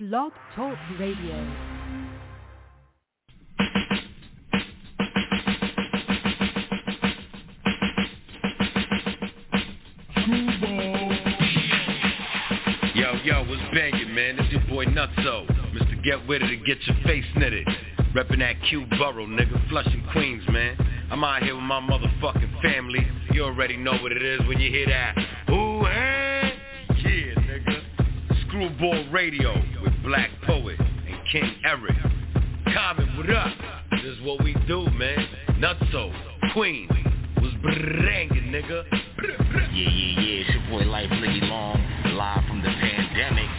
Blog Talk Radio. Yo, what's bangin', man? It's your boy Nutso. Mr. Get With It and Get Your Face Knitted. Reppin' that Q Borough, nigga. Flushing Queens, man. I'm out here with my motherfucking family. You already know what it is when you hear that. Ooh, hey! Yeah, nigga. Screwball Radio with Blaq Poet and King Eric. Comet, what up? This is what we do, man. Nutso, Queens. Was brangin', nigga. Yeah. It's your boy Life Liddy Long, live from the pandemic.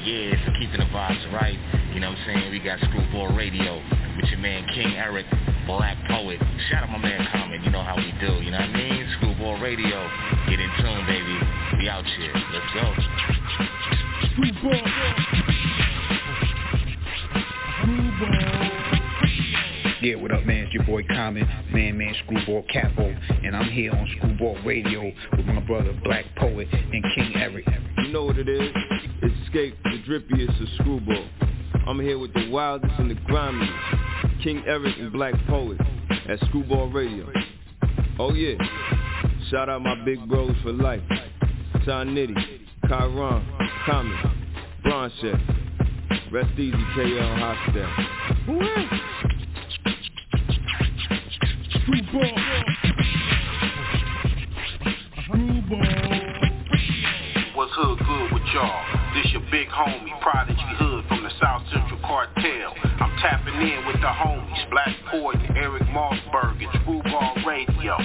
Yeah. So keeping the vibes right. You know what I'm saying? We got Screwball Radio with your man King Eric, Blaq Poet. Shout out my man Comet. You know how we do. You know what I mean? Screwball Radio. Get in tune, baby. We out here. Let's go. Screwball. Yeah, what up, man? It's your boy Comet, man, Screwball Capo, and I'm here on Screwball Radio with my brother Blaq Poet and King Eric. You know what it is? It's Escape, the drippiest of Screwball. I'm here with the wildest and the grimiest, King Eric and Blaq Poet at Screwball Radio. Oh yeah, shout out my big bros for life, Ty Nitty, Kyron, Comet, Bronche. Rest easy, KL Hostel. What's hood good with y'all? This your big homie, Prodigy Hood from the South Central Cartel. I'm tapping in with the homies, Blaq Poet and Eric Mossberg at Screwball Radio.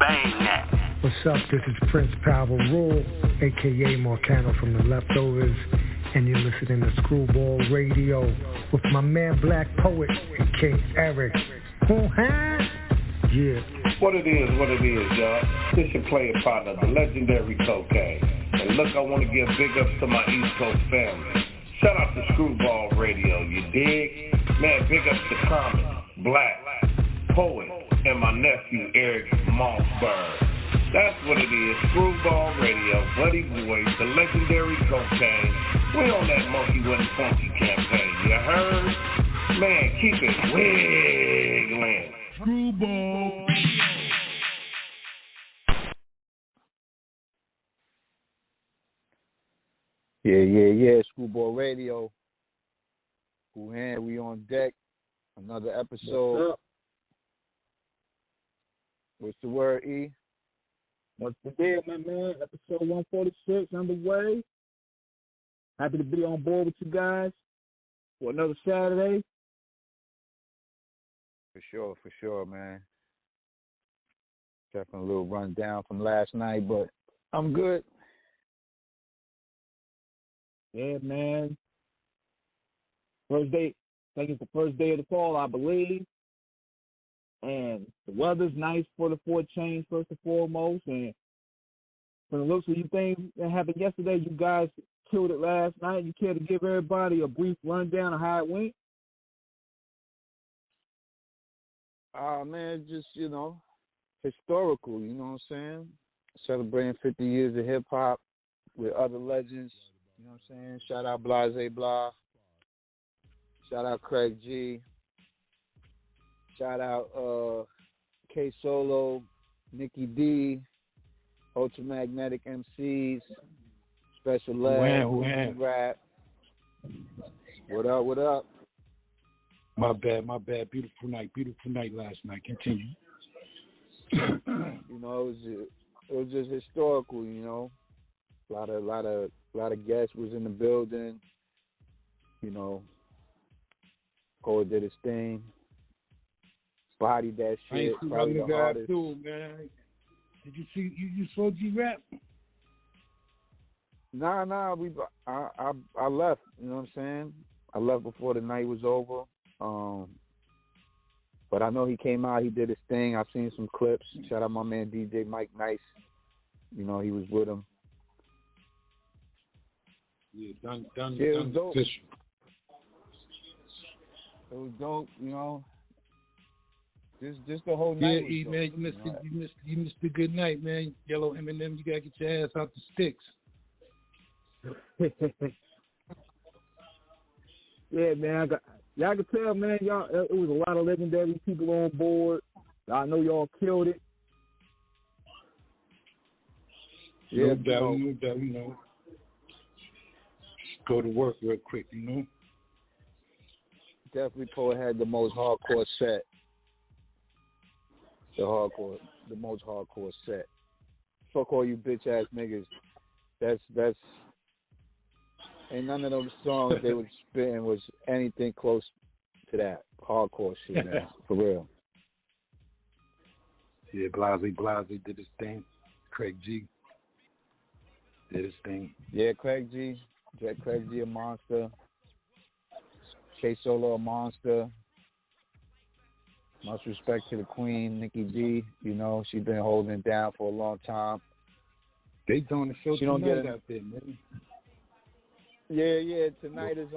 Bang that. What's up? This is Prince Power Rule, a.k.a. Marcano from the Leftovers, and you're listening to Screwball Radio with my man Blaq Poet and King Eric. Yeah. What it is, y'all. This your player partner, the legendary Cocaine. And look, I want to give big ups to my East Coast family. Shout out to Screwball Radio, you dig? Man, big ups to Comet, Blaq, Poet, and my nephew Eric Mossberg. That's what it is, Screwball Radio, Buddy Boys, the legendary Cocaine. We on that Monkey Wasn't Funky campaign, you heard? Man, keep it wiggling. Screwball. Yeah. Screwball Radio. Wuhan, we on deck. Another episode. What's the word, E? What's the deal, my man? Episode 146 underway. Happy to be on board with you guys for another Saturday. For sure, man. Definitely a little run down from last night, but I'm good. Yeah, man. First day, I think it's the first day of the fall, I believe. And the weather's nice for the fourth change, first and foremost. And from the looks of you things that happened yesterday, you guys killed it last night. You care to give everybody a brief rundown of how it went? Man, just, historical, you know what I'm saying? Celebrating 50 years of hip-hop with other legends, you know what I'm saying? Shout out Blase Blah. Shout out Craig G. Shout out K Solo, Nikki D, Ultramagnetic MCs, Special Ed, Rap. What up? My bad. Beautiful night last night. Continue. It was just historical, A lot of guests was in the building. Cole did his thing. Bodied that shit. I ain't see Probably what the guys hardest. do, man. Did you see you saw G-Rap? Nah. I left. You know what I'm saying? I left before the night was over. But I know he came out. He did his thing. I've seen some clips. Shout out my man DJ Mike Nice. He was with him. Yeah, done. It was dope. Official. It was dope. Just the whole night. Yeah, E, man, you missed a good night, man. Yellow M&M, you gotta get your ass out the sticks. Yeah, man. Y'all can tell, man. Y'all, it was a lot of legendary people on board. I know y'all killed it. Yeah, no doubt, you know. Go to work real quick, you know. Definitely Poet had the most hardcore set. The most hardcore set. Fuck all you bitch ass niggas. That's ain't none of those songs they was spitting was anything close to that hardcore shit, man. For real. Yeah, Blase did his thing. Craig G did his thing. Yeah, Craig G a monster. K Solo a monster. Much respect to the Queen, Nikki D. You know, she's been holding it down for a long time. They doing the show tonight out there, man. Yeah. Tonight is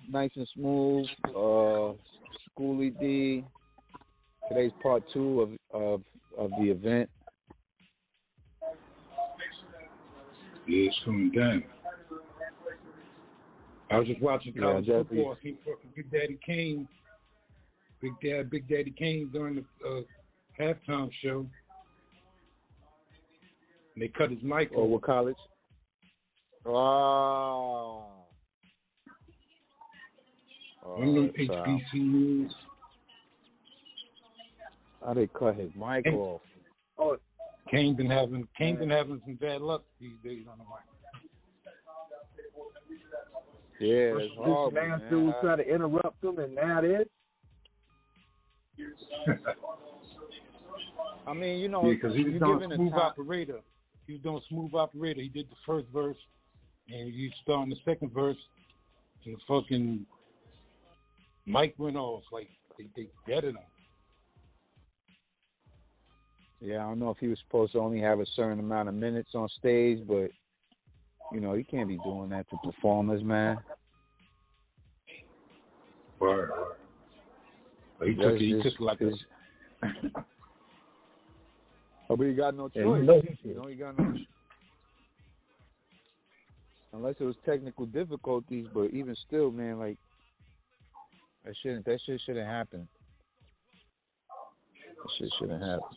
nice and smooth. Schoolie D. Today's part 2 of the event. Yeah, it's coming down. I was just watching college football. I seen fucking Big Daddy Kane. Big Daddy Kane during the halftime show. And they cut his mic off. What college? Oh. One of them HBCUs. How they cut his mic off? Oh, Kane been having some bad luck these days on the mic. Yeah, it's horrible, man. Dude try to interrupt them, and now this. I mean, you know, because he was doing Smooth Operator. He was doing Smooth Operator. He did the first verse, and he started the second verse, and the fucking mic went off. Like, they deaded him. Yeah, I don't know if he was supposed to only have a certain amount of minutes on stage, but, you know, he can't be doing that to performers, man. Word. He took like this. Oh, but he got no choice. Yeah, he got no choice. Unless it was technical difficulties, but even still, man, like, that shit shouldn't happen. That shit shouldn't happen.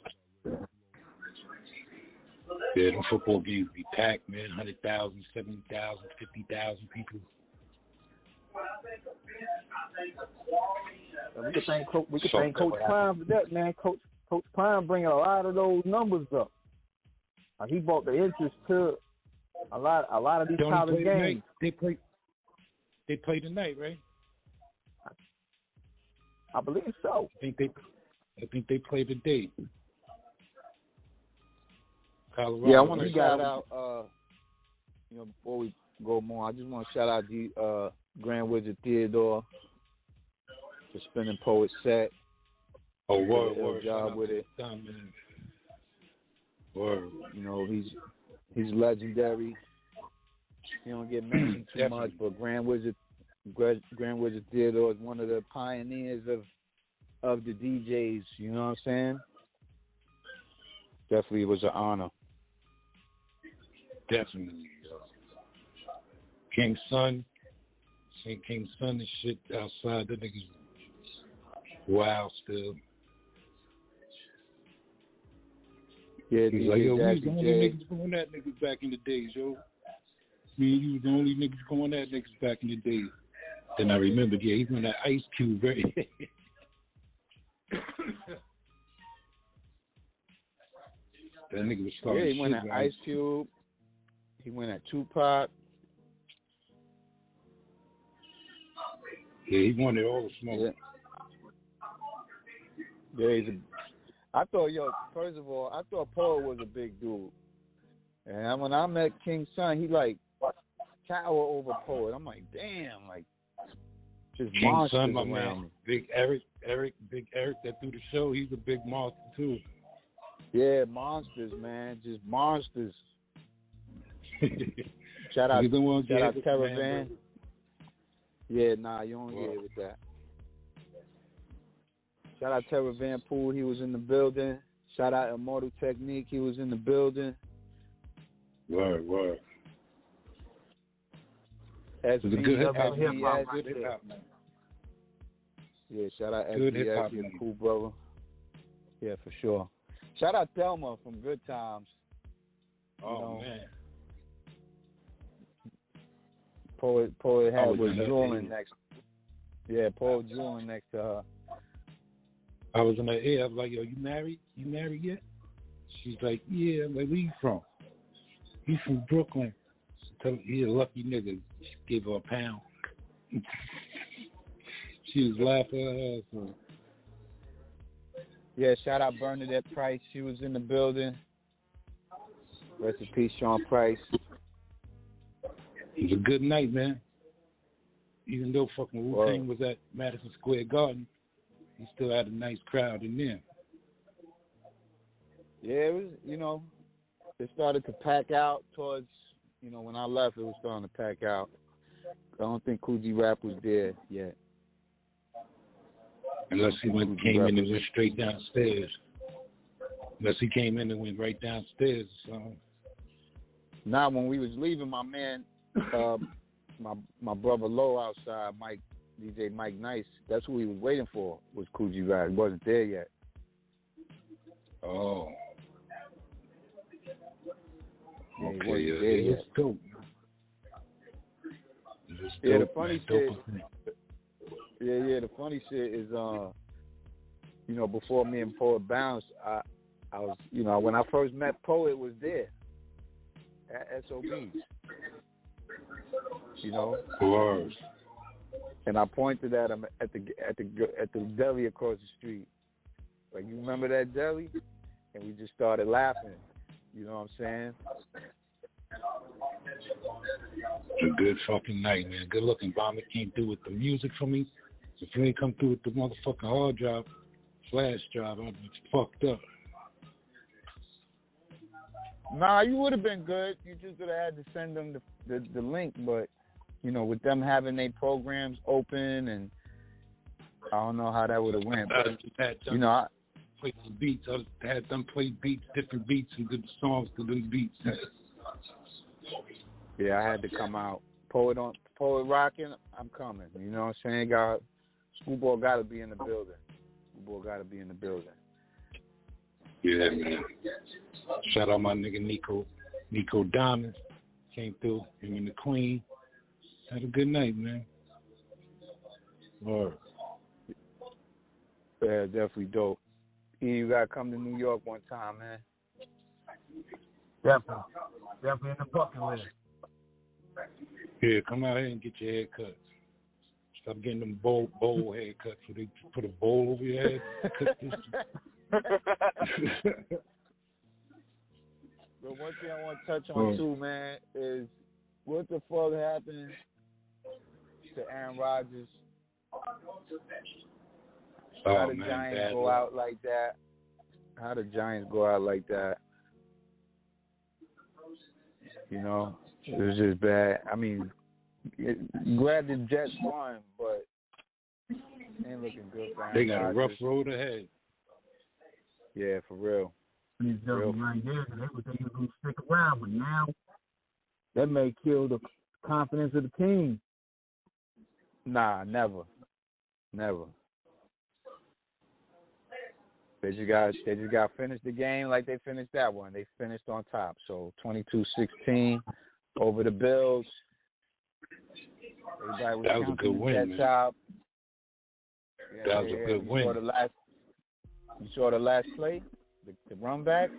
Yeah, the football games be packed, man. 100,000, 70,000, 50,000 people. We could thank Coach Prime for that, man. Coach Prime bringing a lot of those numbers up. He brought the interest to a lot of these college games. They play tonight, right? I believe so. I think they play today. Colorado. Yeah, I want to shout out. Before we go more, I just want to shout out the Grand Wizard Theodore for spinning Poet set. Oh, word. Job with it. Word. You know, he's legendary. He don't get mentioned too much, but Grand Wizard Theodore is one of the pioneers of the DJs. You know what I'm saying? Definitely was an honor. Definitely. King's Son. St. King's Son and shit outside. That nigga's wild still. Yeah, he's like, yo, we was the only niggas going at niggas back in the days, yo. Me and you was the only niggas going at niggas back in the days. Then I remembered, yeah, he's on that Ice Cube, right? That nigga was starting he went at Ice Cube. He went at Tupac. Yeah, he wanted all the smoke. Yeah, first of all, I thought Poet was a big dude. And when I met King's Son, he like tower over Poet. I'm like, damn, like just King's monsters Son, my around man. me. Big Eric that threw the show, he's a big monster too. Yeah, monsters, man. Just monsters. Shout out Caravan. Yeah, nah, you don't get it with that. Shout out Terror Van Poole, he was in the building. Shout out Immortal Technique, he was in the building. Word. It was a good hip hop. Good hip hop, man. Yeah, shout out Good SBS, hip hop, he's man. a cool brother. Yeah, for sure. Shout out Thelma from Good Times. Man. Poet had was in her drooling ear. next. Yeah, Poet drooling next to her. I was in her ear. I was like, yo, you married? You married yet? She's like, yeah. I'm like, where you from? He's from Brooklyn. He's a lucky nigga. She gave her £1. She was laughing at her. So. Yeah, shout out Bernadette Price. She was in the building. Rest in peace, Sean Price. It was a good night, man. Even though fucking Wu-Tang was at Madison Square Garden, he still had a nice crowd in there. Yeah, it was, it started to pack out towards, when I left, it was starting to pack out. I don't think Coogee Rap was there yet. Unless he came in and went straight downstairs. Unless he came in and went right downstairs or something. Now, when we was leaving, my man, my brother Low outside, DJ Mike Nice, that's who he was waiting for, was Coogee Rap. He wasn't there yet. Oh. Yeah, Okay, it's dope. Yeah, the funny shit. Yeah, the funny shit is, before me and Poet bounced, I was, when I first met Poet, was there at SOBs. Word. And I pointed at him at the deli across the street. Like, you remember that deli? And we just started laughing. You know what I'm saying? A good fucking night, man. Good looking. Vomit came through with the music for me. If you ain't come through with the motherfucking hard drive, flash drive, I'd be fucked up. Nah, you would have been good. You just would have had to send them the link, but with them having their programs open, and I don't know how that would have went. But, I play some beats. I had them play beats, different beats, and good songs to them beats. Yeah, I had to come out. Poet rocking, I'm coming. You know what I'm saying? Screwball got to be in the building. Yeah, man. Shout out my nigga Nico Diamond. Came through, him and the Queen. Had a good night, man. Word. Yeah, definitely dope. You gotta come to New York one time, man. Definitely in the bucket list. Yeah, come out here and get your hair cut. Stop getting them bowl haircuts where they put a bowl over your head. But one thing I want to touch on too, man, is what the fuck happened to Aaron Rodgers? How the Giants go out like that? It was just bad. I mean, glad the Jets won, but ain't looking good for Aaron They got Rodgers. a rough road ahead. Yeah, for real. These jokers right there, they were thinking going to stick around, but now that may kill the confidence of the team. Nah, never. They just got to finish the game like they finished that one. They finished on top. So 22-16 over the Bills. Everybody that was a good win, man. Top. Yeah, that was a good win. You saw the last play, the run back.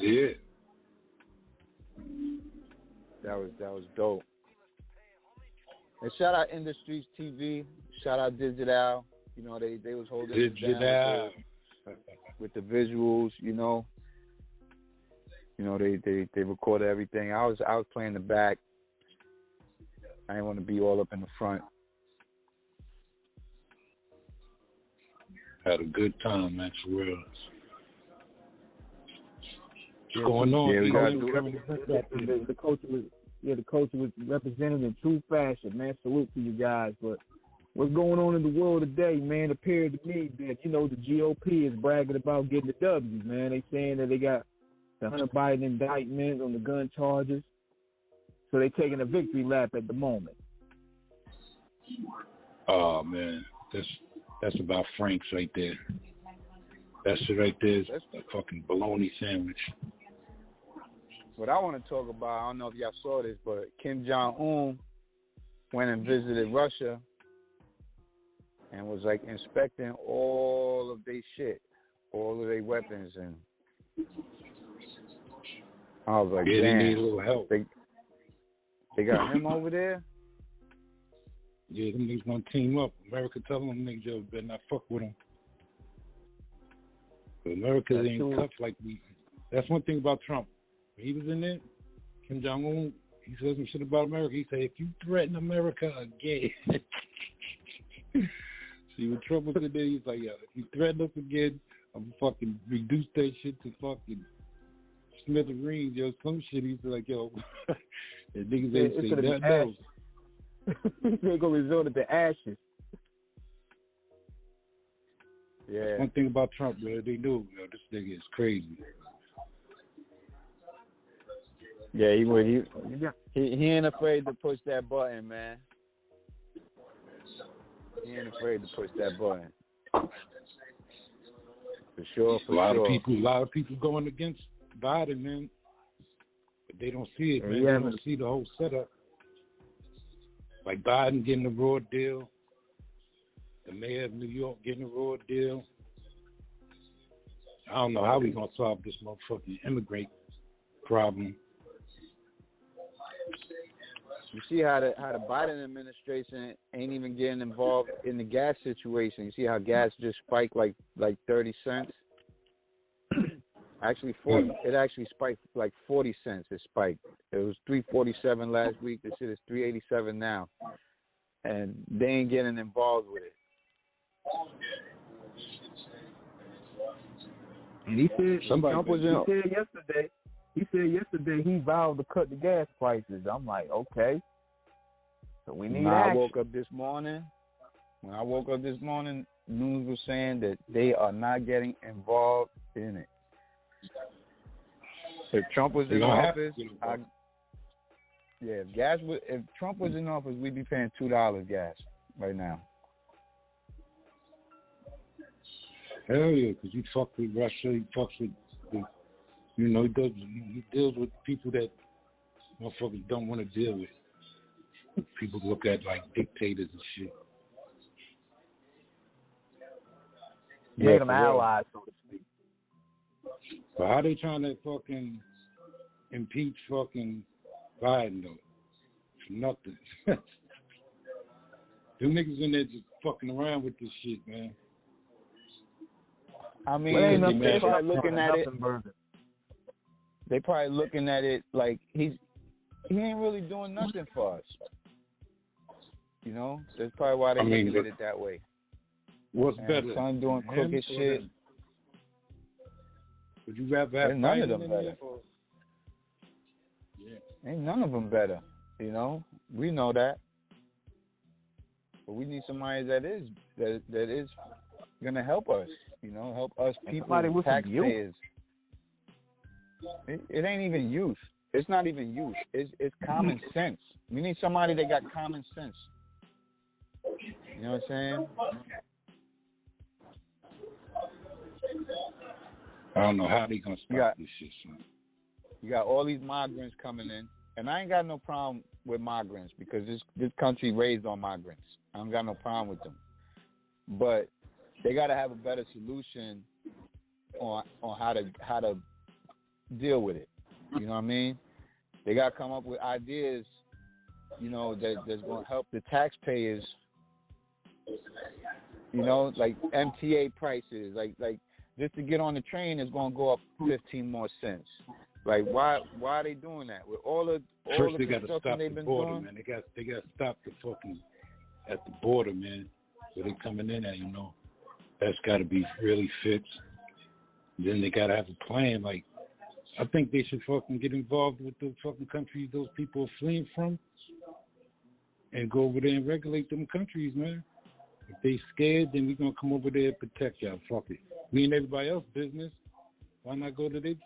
Yeah. That was dope. And shout out Industries TV. Shout out Digital. They was holding it down with the visuals. They recorded everything. I was playing the back. I didn't want to be all up in the front. Had a good time, man, for real. What's going on? Yeah, we got to do it. The coach was represented in true fashion, man. Salute to you guys. But what's going on in the world today, man, appeared to me that, the GOP is bragging about getting the W, man. They saying that they got the Hunter Biden indictment on the gun charges. So they're taking a victory lap at the moment. Oh man, that's about Frank's right there. That shit right there is a fucking bologna sandwich. What I want to talk about, I don't know if y'all saw this, but Kim Jong-un went and visited Russia and was like inspecting all of their shit, all of their weapons, and I was like, yeah, damn, they need a little help. They got him over there? Yeah, them niggas gonna team up. America tell them niggas, yo, better not fuck with them. But America ain't tough like we. That's one thing about Trump. When he was in there, Kim Jong-un, he said some shit about America. He said, if you threaten America again. See, when Trump was in there, he's like, yo, if you threaten us again, I'm fucking reduce that shit to fucking smithereens, yo, some shit. He's like, yo, and niggas ain't say that, no. They're going to resort to ashes. Yeah. One thing about Trump, man, they knew, yo, this nigga is crazy. Yeah, he ain't afraid to push that button, man. He ain't afraid to push that button. For sure, a lot of people going against Biden, man. But they don't see it, man. Yeah, they don't see the whole setup. Like Biden getting a raw deal. The mayor of New York getting a raw deal. I don't know how we gonna solve this motherfucking immigrant problem. You see how the Biden administration ain't even getting involved in the gas situation. You see how gas just spiked like 30 cents? Actually, 40. It actually spiked like 40 cents. It spiked. It was $3.47 last week. This shit is $3.87 now, and they ain't getting involved with it. And he said yesterday. He said yesterday he vowed to cut the gas prices. I'm like, okay. So we need action. When I woke up this morning, news was saying that they are not getting involved in it. If Trump was in office, if Trump was in office, we'd be paying $2 gas right now. Hell yeah, because you fuck with Russia, he fucks with he deals with people that motherfuckers don't want to deal with. People look at like dictators and shit. Made them allies, so to speak. But how they trying to fucking impeach fucking Biden though? For nothing. Them niggas in there just fucking around with this shit, man. I mean, they're probably looking at it. They probably looking at it like he ain't really doing nothing for us. You know, that's probably why they looking at it that way. What's better? Son doing crooked shit. Would you rather have none of them better? Yeah. Ain't none of them better. You know, we know that. But we need somebody that is gonna help us. You know, help us people, taxpayers. It ain't even youth. It's not even youth. It's common sense. We need somebody that got common sense. You know what I'm saying? I don't know how they gonna stop this shit, son. You got all these migrants coming in, and I ain't got no problem with migrants because this country raised on migrants. I don't got no problem with them, but they got to have a better solution on how to deal with it. You know what I mean? They got to come up with ideas, you know, that's going to help the taxpayers. You know, like MTA prices, like just to get on the train is going to go up 15 more cents. Like why are they doing that with all the they got to stop the border, doing? Man. They got to stop the fucking at the border, man. Where they coming in at, you know. That's got to be really fixed. Then they got to have a plan. Like, I think they should fucking get involved with the fucking countries those people are fleeing from and go over there and regulate them countries, man. If they scared, then we going to come over there and protect y'all. Fuck it. We and everybody else business. Why not go to let's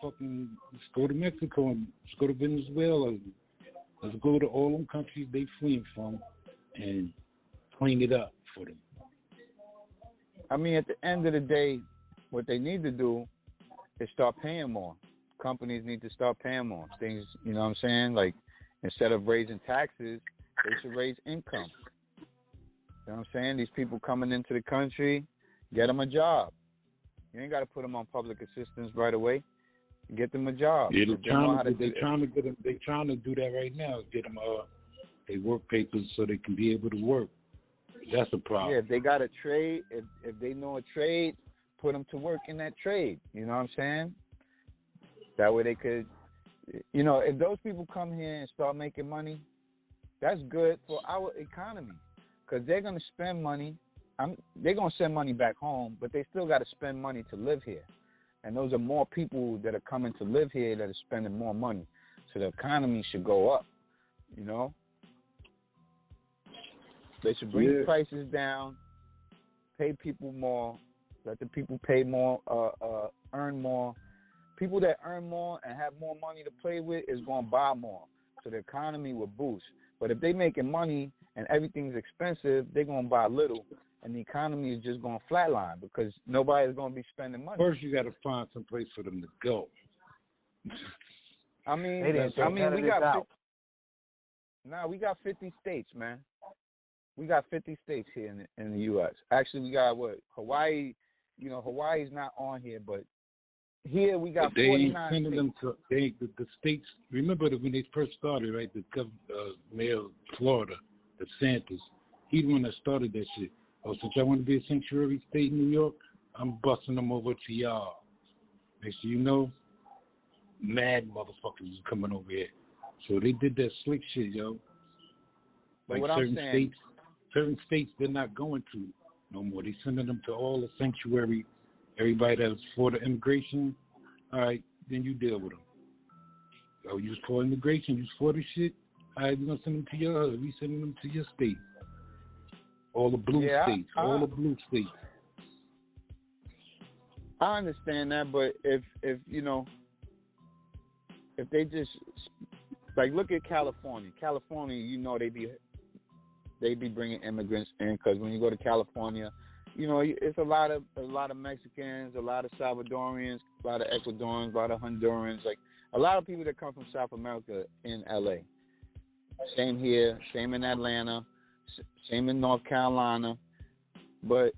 go to Mexico and let's go to Venezuela. Let's go to all them countries they fleeing from and clean it up for them. I mean, at the end of the day, what they need to do is start paying more. Companies need to start paying more. Things, you know what I'm saying? Like, instead of raising taxes, they should raise income. You know what I'm saying? These people coming into the country, get them a job. You ain't got to put them on public assistance right away. Get them a job. Yeah, they're trying to do that right now. Get them their work papers so they can be able to work. That's a problem. Yeah, if they got a trade, if they know a trade, put them to work in that trade. You know what I'm saying? That way they could, you know, if those people come here and start making money, that's good for our economy because they're going to spend money. They're going to send money back home, but they still got to spend money to live here. And those are more people that are coming to live here that are spending more money. So the economy should go up, you know? They should bring prices down, pay people more, let the people pay more, earn more. People that earn more and have more money to play with is going to buy more. So the economy will boost. But if they making money and everything's expensive, they're going to buy little. And the economy is just going to flatline because nobody's going to be spending money. First, you got to find some place for them to go. I mean, we got 50 states, man. We got 50 states here in the U.S. Actually, we got Hawaii. You know, Hawaii's not on here, but here we got 49 sending states. Them to the states. Remember that when they first started, right? The mayor of Florida, DeSantis, he the one that started that shit. Oh, since y'all want to be a sanctuary state in New York, I'm busting them over to y'all. Next thing you know, mad motherfuckers is coming over here. So they did that slick shit, yo. Like certain states they're not going to no more. They sending them to all the sanctuary. Everybody that's for the immigration, all right, then you deal with them. Oh, you was for immigration, you was for the shit. All right, we're gonna send them to your hood. We sending them to your state. All the blue states. All the blue states. I understand that, but if you know, if they just like look at California. California, you know, they be bringing immigrants in because when you go to California, you know, it's a lot of Mexicans, a lot of Salvadorians, a lot of Ecuadorians, a lot of Hondurans, like a lot of people that come from South America in L.A. Same here, same in Atlanta. Same in North Carolina, but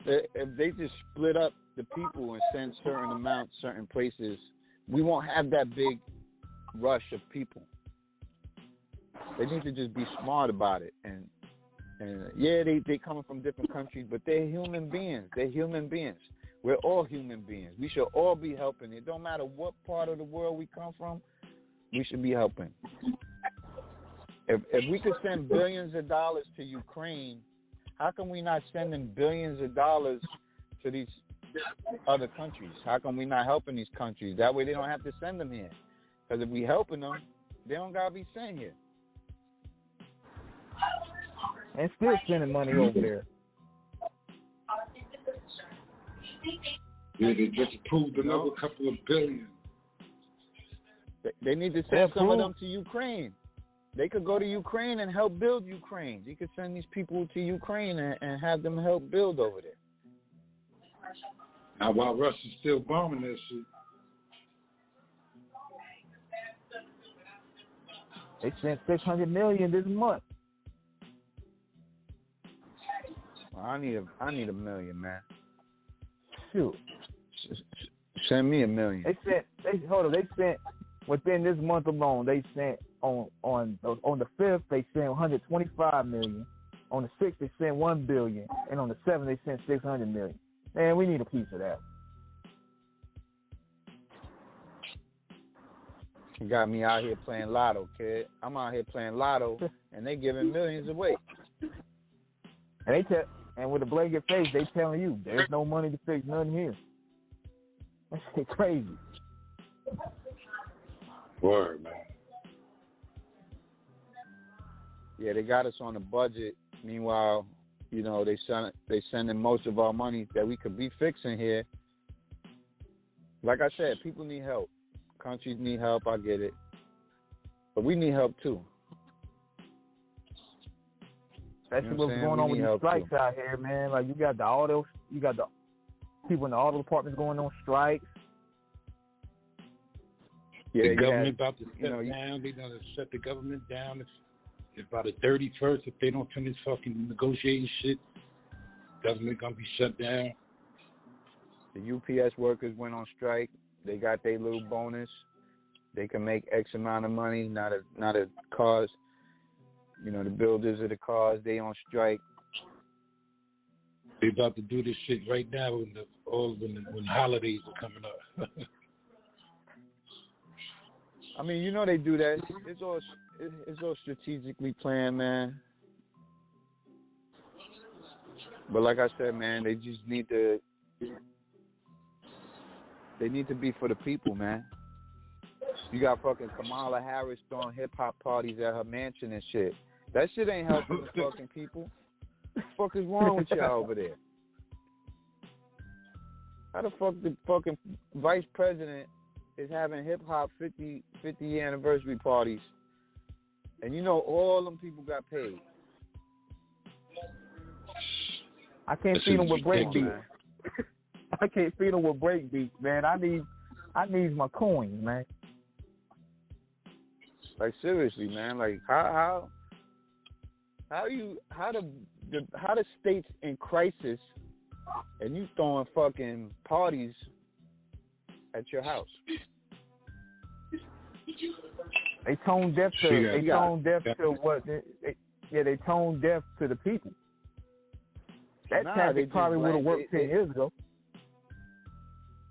if they just split up the people and send certain amounts certain places, we won't have that big rush of people. They need to just be smart about it. And yeah, they coming from different countries, but they're human beings. They're human beings. We're all human beings. We should all be helping. It don't matter what part of the world we come from, we should be helping. If we could send billions of dollars to Ukraine, how come we not sending billions of dollars to these other countries? How come we not helping these countries? That way they don't have to send them here. Because if we helping them, they don't got to be sent here. And still sending money over there. Yeah, they just approved another couple of billion. They need to send some of them to Ukraine. They could go to Ukraine and help build Ukraine. You could send these people to Ukraine and have them help build over there. Now, while Russia's still bombing that shit. They sent $600 million this month. Well, I need $1 million, man. Shoot. Send me $1 million. They sent within this month alone. They sent on the 5th they sent $125 million. On the 6th they sent $1 billion, and on the 7th they sent $600 million. Man, we need a piece of that. You got me out here playing lotto, kid. I'm out here playing lotto, and they giving millions away. And with a blanket face, they telling you there's no money to fix nothing here. That's crazy. Word, man. Yeah, they got us on a budget. Meanwhile, you know, they sending most of our money that we could be fixing here. Like I said, people need help. Countries need help. I get it. But we need help too. That's what's going on with these strikes out here, man. Like you got the people in the auto departments going on strikes. Yeah, the government about to shut down. They're gonna shut the government down if by the 31st, if they don't finish fucking negotiating shit, government gonna be shut down. The UPS workers went on strike. They got their little bonus. They can make X amount of money. Not a cars. You know, the builders of the cars, they on strike. They about to do this shit right now when holidays are coming up. I mean, you know they do that. It's all strategically planned, man. But like I said, man, they just need to. They need to be for the people, man. You got fucking Kamala Harris throwing hip hop parties at her mansion and shit. That shit ain't helping the fucking people. What the fuck is wrong with y'all over there? How the fuck the fucking vice president is having hip hop 50 year anniversary parties, and you know all them people got paid? I can't feed them with break beats. I can't feed them with break beats, man. I need my coins, man. Like seriously, man. Like how the state's in crisis and you throwing fucking parties at your house? They tone deaf to they tone deaf to the people. That tactic probably would have worked 10 years ago.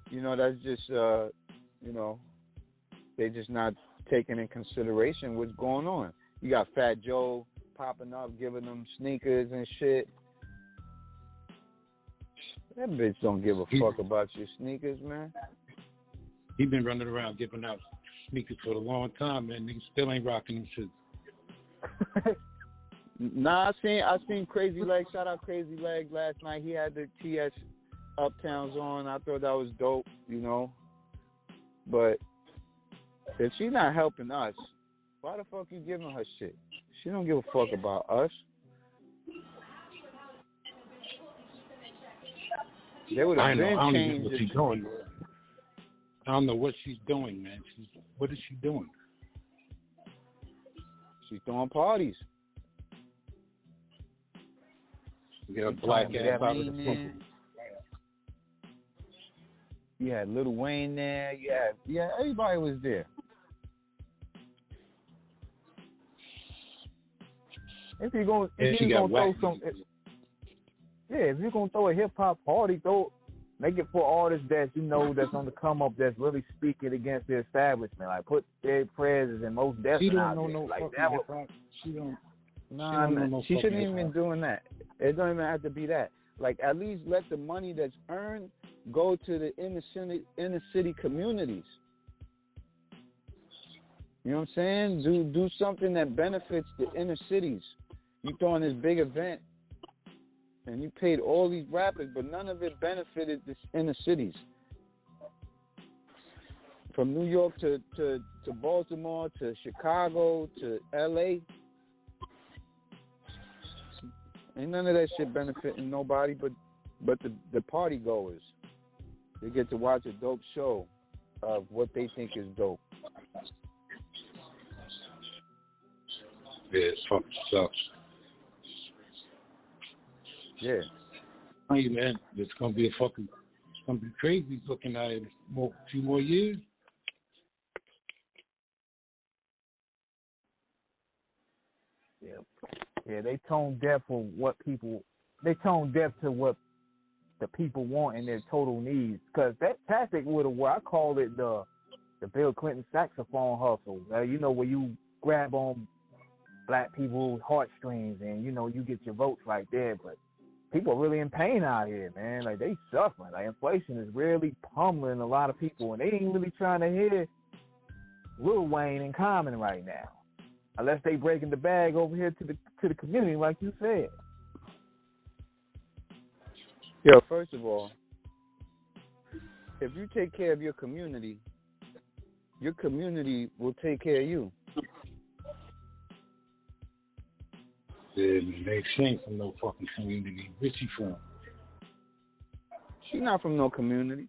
You know, that's just you know, they just not taking in consideration what's going on. You got Fat Joe popping up, giving them sneakers and shit. That bitch don't give a fuck about your sneakers, man. He been running around giving out sneakers for a long time, man. Niggas still ain't rocking them shit. Nah, I seen Crazy Leg. Shout out Crazy Leg last night. He had the TS Uptowns on. I thought that was dope, you know. But if she's not helping us, why the fuck you giving her shit? She don't give a fuck about us. They would have been changed. What she's doing. I don't know what she's doing, man. What is she doing? She's throwing parties. You got a black ass out of the front. You had Lil Wayne there. Yeah, everybody was there. If you're gonna throw a hip hop party, make it for artists that you know that's on the come up, that's really speaking against the establishment. Like put Dead Presidents and Most Definitely out there. Like that was. She shouldn't even been doing that. It don't even have to be that. Like at least let the money that's earned go to the inner city communities. You know what I'm saying? Do something that benefits the inner cities. You throwing this big event, and you paid all these rappers, but none of it benefited the inner cities. From New York to Baltimore to Chicago to L.A., ain't none of that shit benefiting nobody but the party goers. They get to watch a dope show of what they think is dope. Yeah, it fucking sucks. Yeah. Hey man, it's gonna be crazy looking at it a few more years. Yeah, they tone deaf for what people. They tone deaf to what the people want and their total needs. Because that tactic would have worked. I call it the Bill Clinton saxophone hustle. You know, where you grab on black people's heartstrings and you know you get your votes right there. But people are really in pain out here, man. Like they suffering. Like inflation is really pummeling a lot of people, and they ain't really trying to hear Lil Wayne and Common right now, unless they breaking the bag over here to the community, like you said. Yo, first of all, if you take care of your community will take care of you. Yeah, man, she ain't from no fucking community. Where's she from? She's not from no community.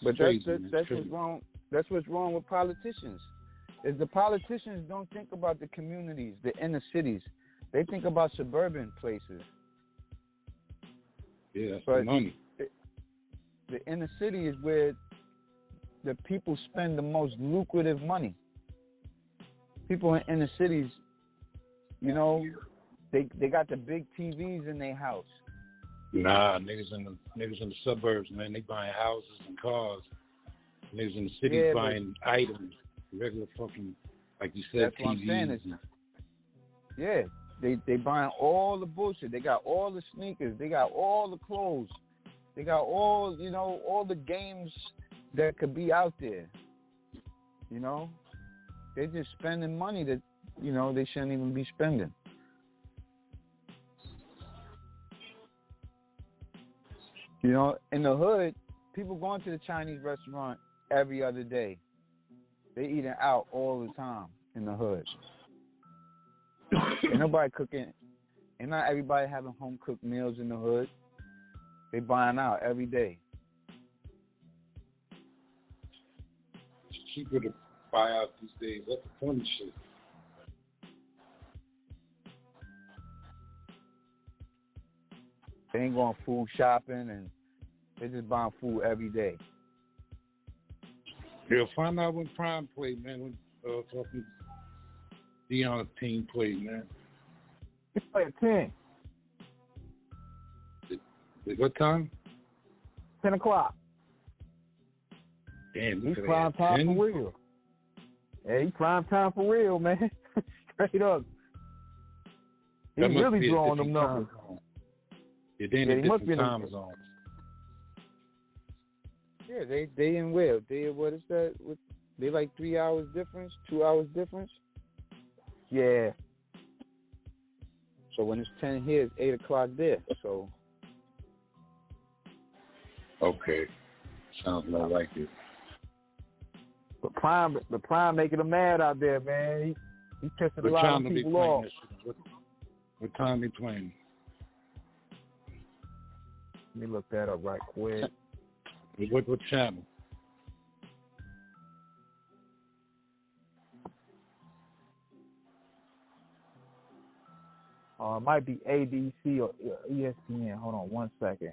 But that's what's wrong. That's what's wrong with politicians. Is the politicians don't think about the communities, the inner cities. They think about suburban places. Yeah, that's the money. The inner city is where the people spend the most lucrative money. People in inner cities, you know, they got the big TVs in their house. Nah, niggas in the suburbs, man, they buying houses and cars. Niggas in the city buying items, regular fucking, like you said, that's TVs. What I'm saying. They buying all the bullshit. They got all the sneakers. They got all the clothes. They got all, you know, all the games that could be out there. You know, they just spending money that, you know, they shouldn't even be spending. You know, in the hood, people going to the Chinese restaurant every other day. They eating out all the time in the hood. Ain't nobody cooking. Ain't not everybody having home cooked meals in the hood. They buying out every day. It's cheaper to buy out these days. That's the funny shit. They ain't going food shopping and they just buying food every day. Yeah, find out when Prime played, man. When fucking Dion's team played, man. He played at 10. What time? 10 o'clock. Damn, he's prime time for real. Yeah, he's prime time for real, man. Straight up. He's really drawing them numbers. Yeah, they in a different time zone. Yeah, they in where? They what is that? They like 3 hours difference, 2 hours difference. Yeah. So when it's 10 here, it's 8 o'clock there. So. Okay. Sounds about like it. The prime making them mad out there, man. He's pissing a lot of people off. What time they playing? Let me look that up right quick. What channel? It might be ABC or ESPN. Hold on 1 second.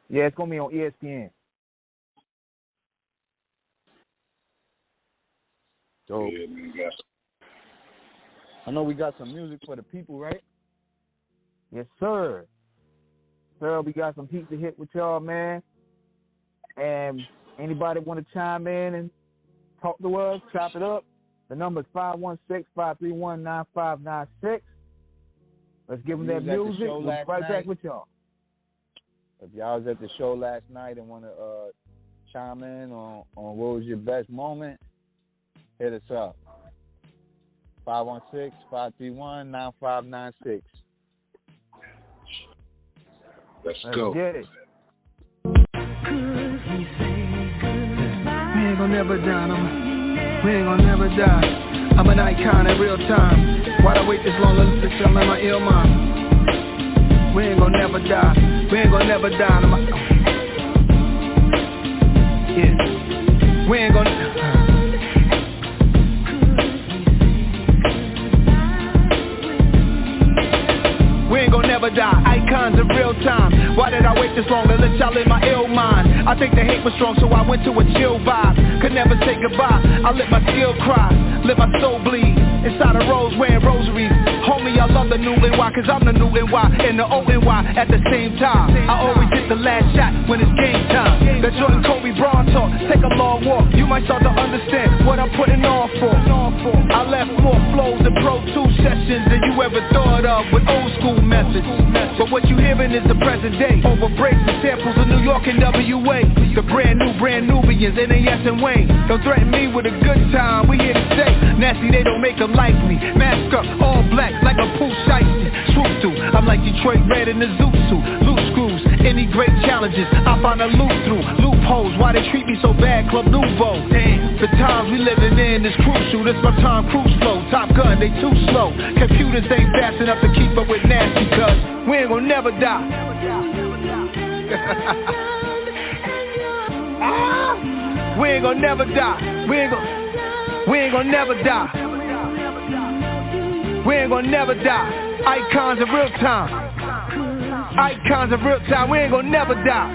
Yeah, it's going to be on ESPN. So, I know we got some music for the people, right? Yes, sir. Sir, we got some heat to hit with y'all, man. And anybody want to chime in and talk to us, chop it up, the number is 516-531-9596. Let's give them that music. We'll be right back with y'all. If y'all was at the show last night and want to chime in on what was your best moment, hit us up. 516-531-9596. Let's go. Get it. We ain't gonna never die, we ain't gonna never die. I'm an icon in real time. Why'd I wait this long to tell in my ill mind? We ain't gonna never die. We ain't gonna never die. Yeah. We ain't gonna. We ain't gonna never die. Icons in real time. Why did I wait this long to let y'all in my ill mind? I think the hate was strong, so I went to a chill vibe. Could never say goodbye. I let my skill cry, let my soul bleed. Inside a rose wearing rosaries. Homie, I love the new NY, cause I'm the new NY and the old NY at the same time. I always hit the last shot when it's game time. That Jordan Kobe Bron talk, take a long walk. You might start to understand what I'm putting on for. I left more flows and Pro 2 sessions than you ever thought of with old school methods. But what you hearing is the present day. Over breaks and samples of New York and WA. The brand Nubians, NAS and Wayne. Don't threaten me with a good time, we here to stay. Nasty, they don't make them like me. Mask up, all black, like a pool shiesty. Swoop through, I'm like Detroit Red in the Zoot suit. Loose screws, any great challenges, I find a loop through. Loopholes, why they treat me so bad, Club Nouveau. Damn, the times we living in is crucial. This my Tom Cruise flow. Top Gun, they too slow. Computers ain't fast enough to keep up with nasty, cuz we ain't gonna never die. We ain't gonna never die. We ain't gonna never die. We ain't gonna never die. Icons of real time. Icons of real time. We ain't gonna never die.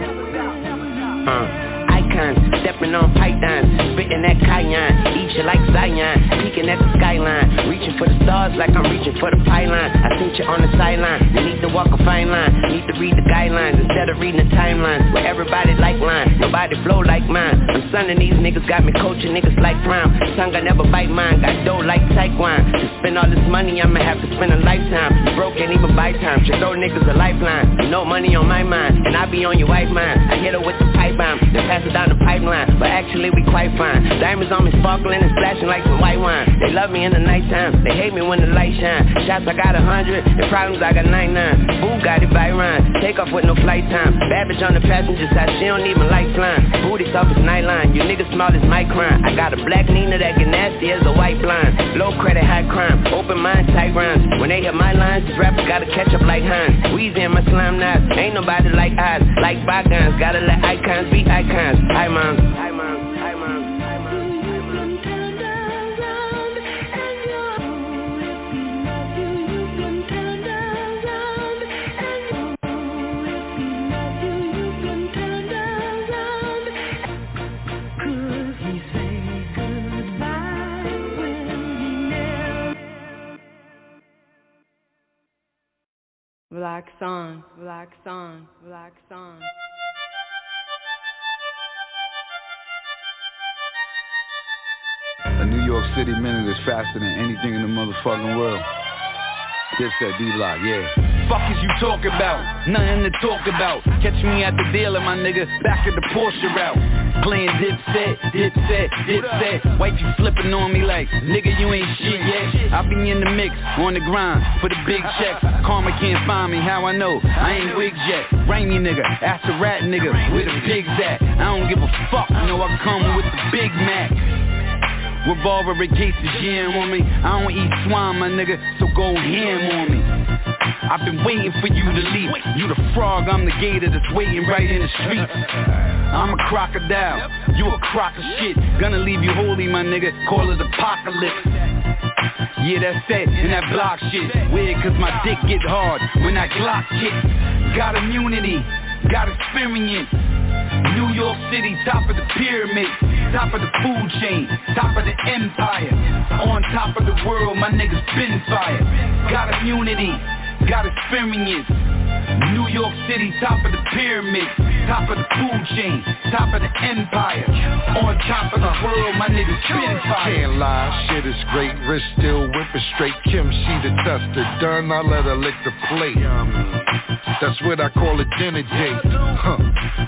Icons, stepping on pythons, spitting that cayenne, eat you like Zion, peeking at the skyline, reaching for the stars like I'm reaching for the pylon. I seen you on the sideline, you need to walk a fine line, need to read the guidelines instead of reading the timelines, where everybody like line, nobody flow like mine. I'm sonning these niggas, got me coaching niggas like prime, tongue I never bite mine, got dough like Taekwon. To spend all this money, I'ma have to spend a lifetime. You broke, can't even buy time, should throw niggas a lifeline. You know money on my mind, and I be on your wife mind. I hit her with the pipe bomb, then pass it down the pipeline, but actually we quite fine. Diamonds on me sparkling and splashing like some white wine. They love me in the nighttime, they hate me when the light shine. Shots I got 100, and problems I got 99. Boo got it by Ryan, take off with no flight time. Bad bitch on the passenger side, she don't even like flying. Booty soft as nightline, you niggas small as my crime. I got a black Nina that get nasty as a white blind. Low credit, high crime, open mind, tight rhymes. When they hit my lines, these rappers gotta catch up like Hines. Weezy in my slime knives, ain't nobody like eyes. Like bygones, gotta let icons be icons. Hi mom. Hi mom. Hi mom. Hi mom. Blaq song, Blaq song, Blaq song. A New York City minute is faster than anything in the motherfucking world. This that D-Block, yeah. Fuck is you talking about? Nothing to talk about. Catch me at the dealer, my nigga, back at the Porsche route. Playing dipset. Wife you flipping on me like, nigga, you ain't shit yet. I be in the mix, on the grind, for the big checks. Karma can't find me, how I know? I ain't wigs yet. Rainy nigga, ask a rat nigga, where the pigs at? I don't give a fuck, you know I come with the Big Mac. Revolver in case the jam on me. I don't eat swine, my nigga, so go ham on me. I've been waiting for you to leave. You the frog, I'm the gator that's waiting right in the streets. I'm a crocodile, you a crock of shit. Gonna leave you holy, my nigga, call it apocalypse. Yeah, that's that, and that block shit. Weird, cause my dick get hard when I Glock shit. Got immunity, got experience. New York City, top of the pyramid, top of the food chain, top of the empire. On top of the world, my niggas been fire. Got immunity, got experience. New York City, top of the pyramid, top of the food chain, top of the empire. On top of the world, my niggas been fire. Can't lie, shit is great. Wrist still whipping straight. Kim, she the tester. Done, I let her lick the plate. That's what I call a dinner date.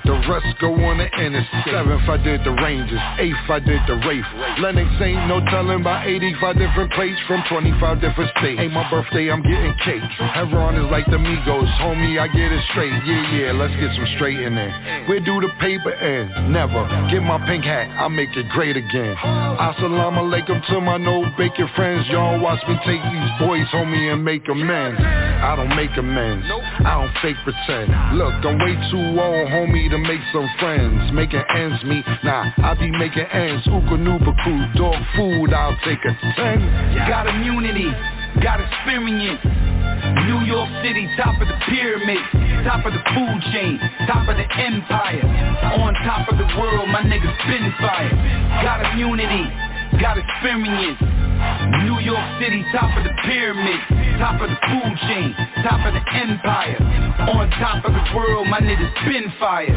The rest go on the interstate. 7th, I did the Rangers. 8th, I did the Wraith. Lennox ain't no telling about 85 different plates from 25 different states. Ain't my birthday, I'm getting cake. Heron is like the Migos. Homie, I get it straight. Yeah, let's get some straight in there. Where do the paper end? Never. Get my pink hat, I'll make it great again. Assalamu alaikum to my no bacon friends. Y'all watch me take these boys, homie, and make amends. I don't make amends. I don't fake pretend. Look, I'm way too old, homie, to make some friends. Making ends meet, nah, I be making ends. Ukanubaku, dog food, I'll take a 10. Got immunity, got experience. New York City, top of the pyramid, top of the food chain, top of the empire. On top of the world, my niggas been fire. Got immunity, got experience. New York City, top of the pyramid, top of the food chain, top of the empire. On top of the world, my niggas been fire.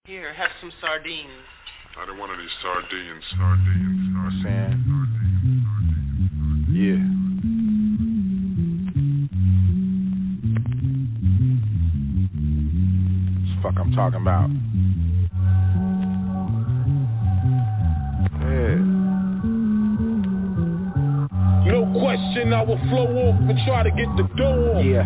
Here, have some sardines. I don't want any sardines. Yeah. fuck I'm talking about. Yeah. No question, I will flow off and try to get the dough off. Yeah.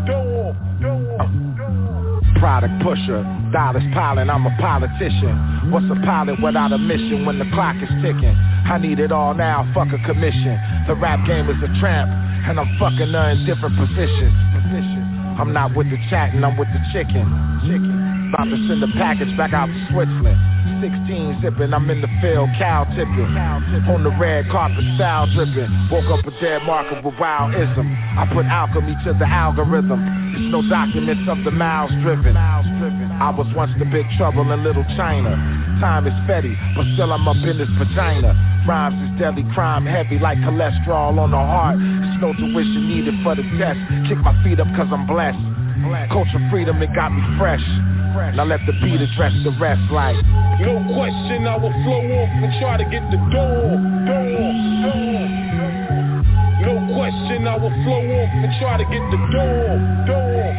Product pusher, dollars piling, I'm a politician. What's a pilot without a mission when the clock is ticking? I need it all now, fuck a commission. The rap game is a tramp, and I'm fucking her in different positions. I'm not with the chatting, I'm with the chicken. About to send a package back out to Switzerland. 16 zipping, I'm in the field, cow tipping. On the red carpet, style dripping. Woke up a dead marker with wildism. I put alchemy to the algorithm. There's no documents of the miles driven. I was once the big trouble in Little China. Time is fetty, but still I'm up in this vagina. Rhymes is deadly, crime heavy like cholesterol on the heart. There's no tuition needed for the test. Kick my feet up cause I'm blessed. Culture freedom, it got me fresh. Now let the beat address the rest like. No question, I will flow off and try to get the dough off. No question, I will flow off and try to get the dough off.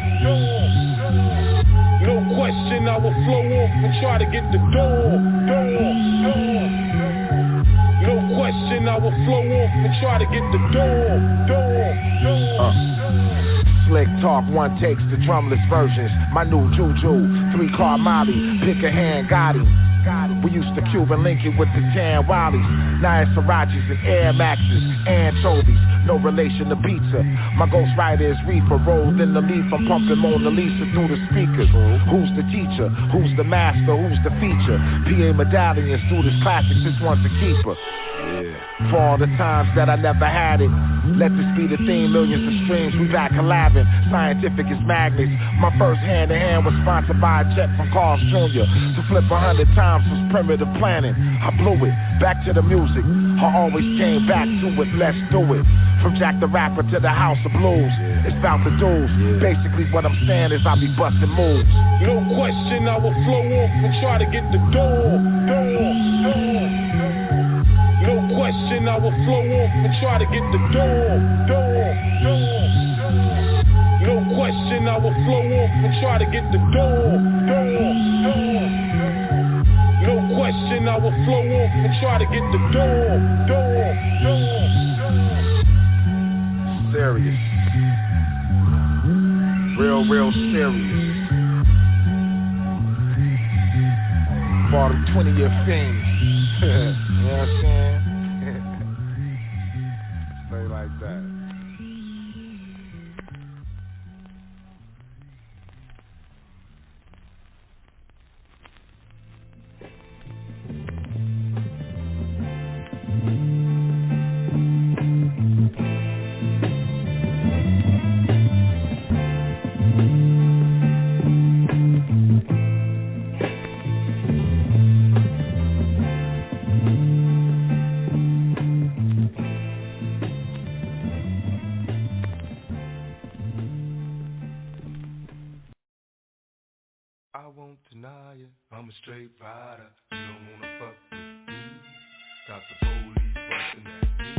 No question, I will flow off and try to get the dough off. No question, I will flow off and try to get the dough off. Slick talk, one takes the drumless versions. My new Juju, 3-car Molly, pick a hand, got him. We used to Cuban link it with the tan Wallies. Now it's Srirachis and Air Maxes, anchovies, no relation to pizza. My ghost rider is reefer, rolled in the leaf. I'm pumping Mona Lisa through the speakers. Who's the teacher? Who's the master? Who's the feature? PA medallions through this classic, this one's a keeper. Yeah. For all the times that I never had it, let this be the theme, millions of streams, we back collabing. Scientific as magnets. My first hand-to-hand was sponsored by a check from Carl's Jr. To flip 100 times was primitive planning. I blew it, back to the music. I always came back to it, let's do it. From Jack the Rapper to the House of Blues, it's about the dudes. Basically what I'm saying is I'll be busting moves. No question, I will flow off and try to get the dough off. No question, I will flow off and try to get the dough off. No question, I will flow off and try to get the dough off. No question, I will flow off and try to get the dough off. Serious. Real serious. For them 20-year fiends. You know what I'm saying? Say like that. I won't deny it, I'm a straight rider. You don't wanna fuck with me. Got the police busting at me,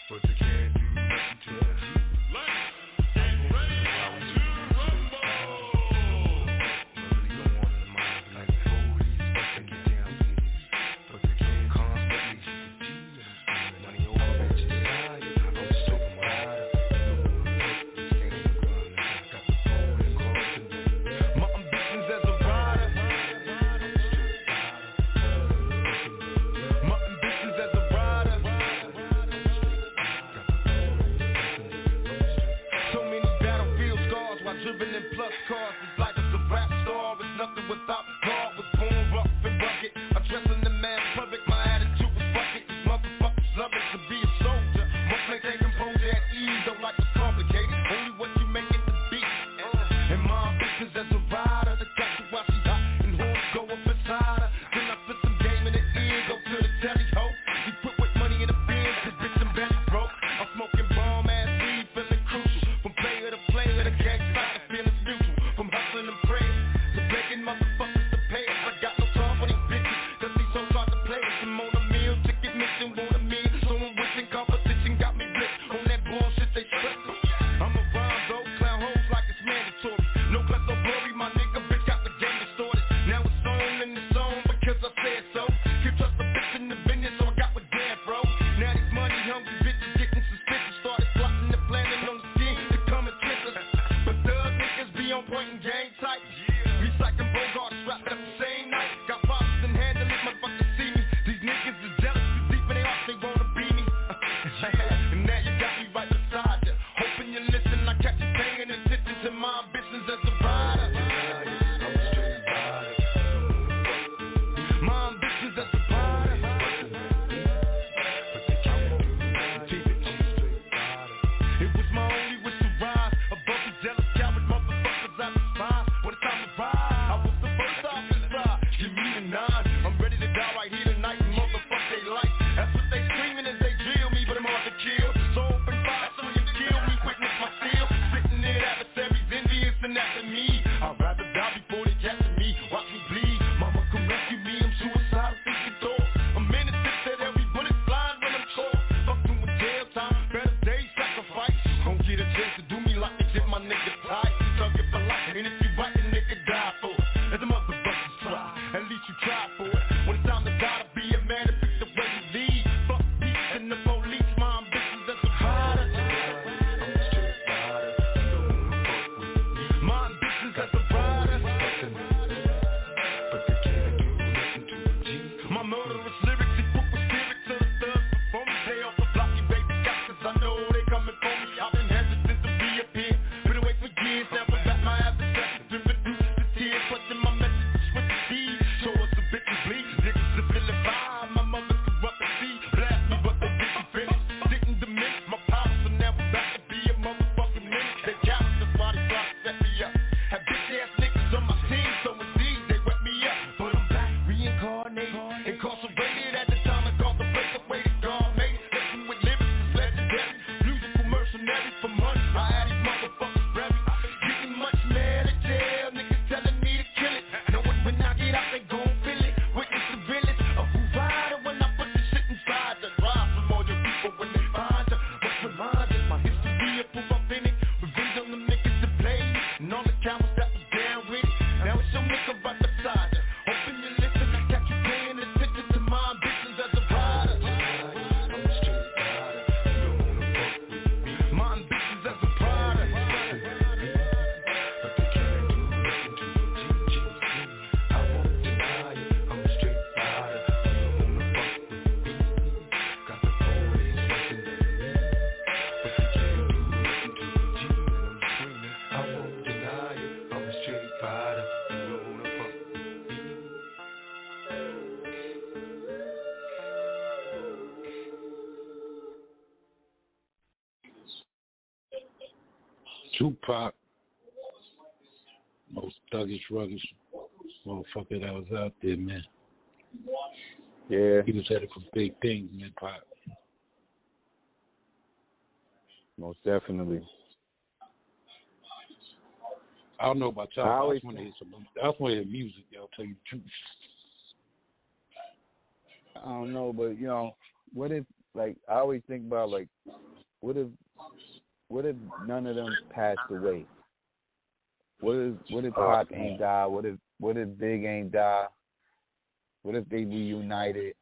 but they can't do nothing to the heat. From hustling and praying to begging motherfuckers game tight. Recycling Bogart, strapped up the same night. Got pops and handle it, motherfuckers see me. These niggas is jealous, too deep in their hearts, they wanna be me. And now you got me right beside you. Hoping you listen, I catch you paying attention to my ambitions as a rider. My ambitions as a rider. It was my only wish to rise above the jealous coward motherfuckers I despise. When it's time to ride, I was the first officer. Give me the 9. I'm ready to die right here tonight and motherfuck they life. That's what they screaming as they drill me, but I'm hard to kill. So open fire, so you kill me, witness my steel. Sitting there, adversaries envious and after me. I'd rather die before they capture me. Watch me bleed. Mama come rescue me. I'm suicidal, thinking thoughts. I'm innocent, said every bullet flying when I'm caught. Fuck doing jail time, better days sacrifice. Don't get a chance to do me like they did my nigga tight. Thug it for life, and if you right, the nigga die for it. Let the motherfuckers try, at least you try for it. When it's time to die, to be a man and pick the way you lead. Fuck peace and the police, my ambitions as a rider. My ambitions as a rider. My murderous lyrics equip with spirit to the thugs before me. Stay off the block, you baby got, cause I know they coming for me. I've been hesitant to reappear, been away for years. Never back my adversaries, been reduced to tears. Clutching my messages with the seed. Show us a bit to bleed. Niggas are feeling vibe, my mother's corrupt and see. Blast me, but they didn't finish. Didn't diminish my power, so now I'm back to be a motherfucking menace. They cowards, that's why they try to set me up. Have bitch ass niggas on my team, so indeed they wet me up. But I'm back, reincarnated, incarcerated at the time I called the place the way to God made it. Listen with lyrics is legendary, musical mercenary for money. I had these motherfuckers buried, getting much mad at jail. Niggas telling me to kill it, knowing when I get out they gon' feel it. Witness the realest of who rider when I put the shit inside you. Rise from all your people when they find you. What's reminded, my history of proof authentic. Revenge on them niggas that played me, and all the cowards that was down with it. Now it's your nigga right beside you. Hoping you listen, I catch you paying attention to my ambitions as a rider. My ambitions as a rider. Tupac, most thuggish, ruggish motherfucker that was out there, man. Yeah, He was headed for big things, man, Pac. most definitely. I don't know about I y'all. I always- just want to hear some. I just want to hear music, y'all. Tell you the truth. I don't know, but you know, what if, like, I always think about, like, what if none of them passed away? What if Pac ain't die? What if Big ain't die? What if they reunited?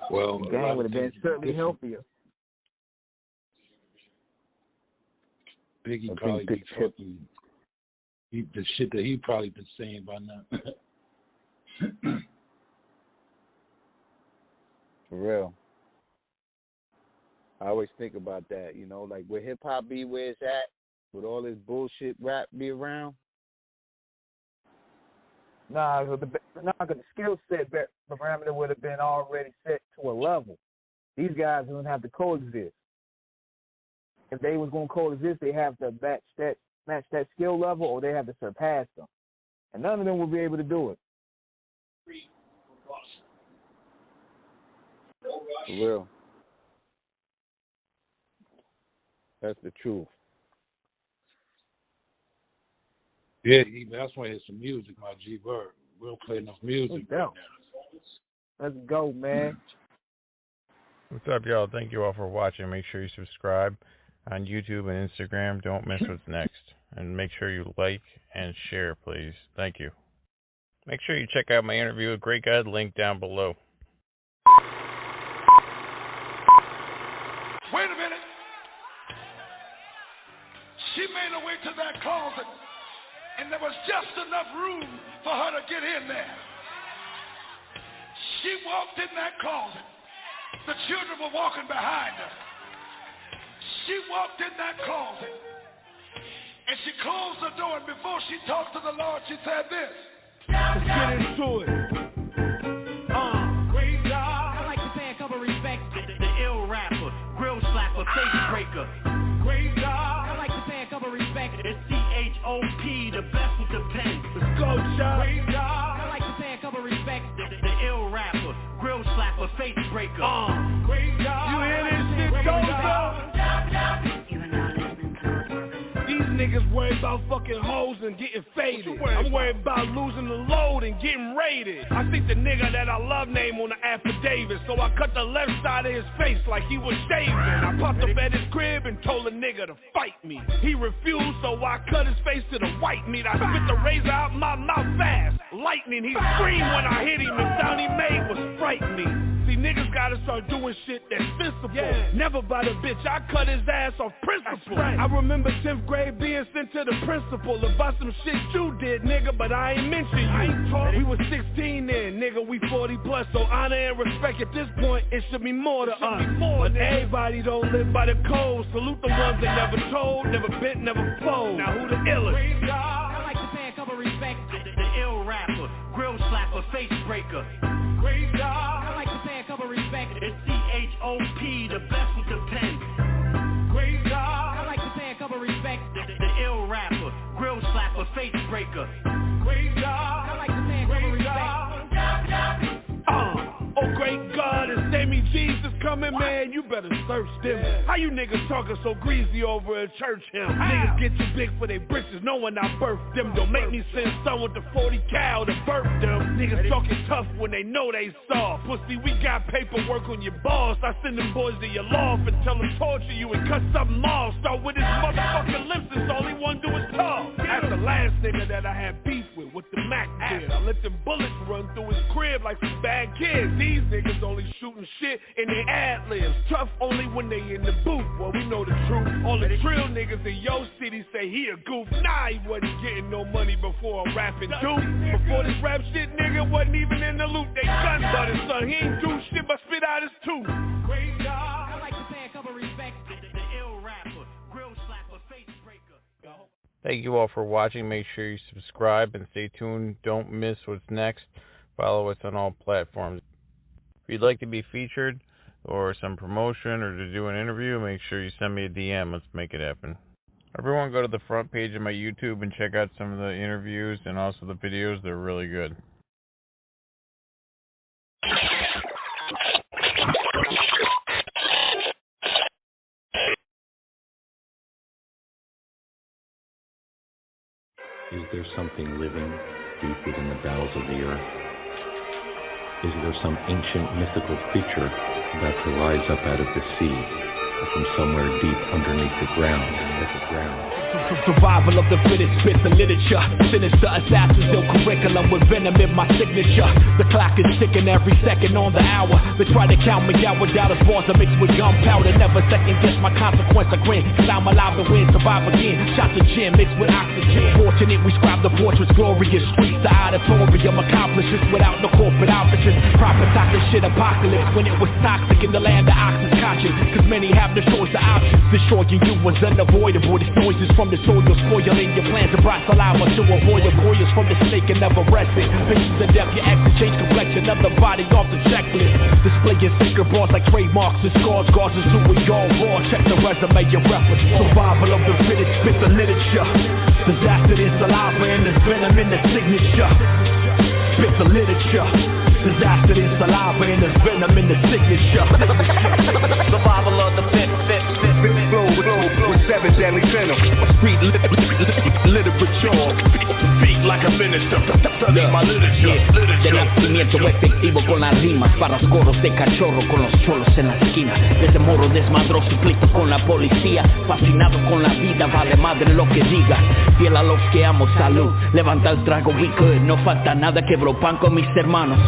Well, the game would have been certainly healthier. Biggie probably be fucking the shit that he probably been saying by now. For real. I always think about that, you know, like would hip hop be where it's at? Would all this bullshit rap be around? Nah, because the skill set parameter would have been already set to a level. These guys wouldn't have to coexist. If they was going to coexist, they have to match that skill level, or they have to surpass them. And none of them will be able to do it. For real. That's the truth. Yeah, that's why it's some music, my G Bird. We don't play enough music right now. Let's go, man. What's up, y'all? Thank you all for watching. Make sure you subscribe on YouTube and Instagram. Don't miss what's next. And make sure you like and share, please. Thank you. Make sure you check out my interview with Great Guy, link down below. Wait a minute. She made her way to that closet, and there was just enough room for her to get in there. She walked in that closet. The children were walking behind her. She walked in that closet, and she closed the door, and before she talked to the Lord, she said this. Let's get into it. Great God. I like to pay a couple respects to the ill rapper, grill slapper, face breaker. Great God. I like to pay a couple respects. It's CHOP, the best with the pen. Let's go, Chuck. Great God. I like to pay a couple respects to the ill rapper, grill slapper, face breaker. Great God. You hear this shit, Dozo? Niggas worried about fucking hoes and getting faded. I'm worried about losing the load and getting raided. I think the nigga that I love name on the affidavit, so I cut the left side of his face like he was shaving. I popped up at his crib and told a nigga to fight me. He refused, so I cut his face to the white meat. I spit the razor out my mouth fast. Lightning, he screamed when I hit him, and sound he made was frightening. See, niggas gotta start doing shit that's sensible. Never by the bitch, I cut his ass off principle. Right. I remember 10th grade being sent to the principal about some shit you did, nigga, but I ain't mention you. We was 16 then, nigga, we 40 plus, so honor and respect at this point, it should be more to us. But everybody don't live by the code. Salute the ones that never told, never bent, never fold. Now who the illest? I like to pay a couple respects to the ill rapper, grill slapper, face breaker. Great God. I like to pay a couple respects. It's CHOP, the best with the pen. Great God. I like to pay a couple respects to the ill rapper, grill slapper, face breaker. Great God. I like to pay a couple respects. Oh great God, it's Sammy Jesus coming, man, you better search them. How you niggas talking so greasy over a church hymn? Niggas get too big for their britches, knowing I birthed them. Don't make me send son with the 40 cal to birth them. Niggas talking tough when they know they soft. Pussy, we got paperwork on your boss. I send them boys to your loft and tell them torture you and cut something off. Start with his motherfucking lips, and all he wanna do is talk. That's the last nigga that I had beef with the Mac did. I let them bullets run through his crib like some bad kids. These niggas only shooting shit in their ad-libs. Tough only when they in the booth. Well, we know the truth. All the drill niggas in your city say he a goof. Nah, he wasn't getting no money before a rapping dude. Before this rap shit, nigga wasn't even in the loop. They gun butted, son. He ain't do shit but spit out his tooth. Great God. I like to pay a couple respects to the ill rapper, grill slapper, face breaker. Thank you all for watching. Make sure you subscribe and stay tuned. Don't miss what's next. Follow us on all platforms. If you'd like to be featured or some promotion or to do an interview, make sure you send me a DM. Let's make it happen. Everyone go to the front page of my YouTube and check out some of the interviews and also the videos. They're really good. Is there something living deep within the bowels of the earth? Is there some ancient mythical creature that could rise up out of the sea or from somewhere deep underneath the ground? Survival of the fittest, spit the literature. Sinister assassins, no curriculum with venom in my signature. The clock is ticking every second on the hour. They try to count me out without a sponsor mixed with gunpowder. Never second guess my consequence. I grin, cause I'm alive to win, survive again. Shots of gin mixed with oxygen. Fortunate we scribe the portraits, glorious. Streets the auditorium, accomplishments without no corporate offices. Prophesied the shit apocalypse when it was toxic in the land of oxys conscious. Cause many have no choice of options. Destroying you was unavoidable. This noise is from the soil, spoiling your plans and brought saliva to avoid the warriors from the snake and never resting. Visions of death, your exit change complexion of the body off the checklist. Displaying sacred balls like trademarks and scars, causes to we all raw. Check the resume, your repertoire. Survival of the fittest, spit the literature. Disaster is saliva and there's venom in the signature. Spit the literature. Disaster is saliva and there's venom in the signature. Survival of the fit. Flow with 7 deadly venom. Street literature. Speak like a minister. Study my literature. De nacimiento efectivo con las rimas. Para los coros de cachorro con los cholos en la esquina. Desde morro desmadroso y pleito con la policía. Fascinado con la vida, vale madre lo que diga. Fiel a los que amo, salud. Levanta el trago, we good. No falta nada, quebró pan con mis hermanos.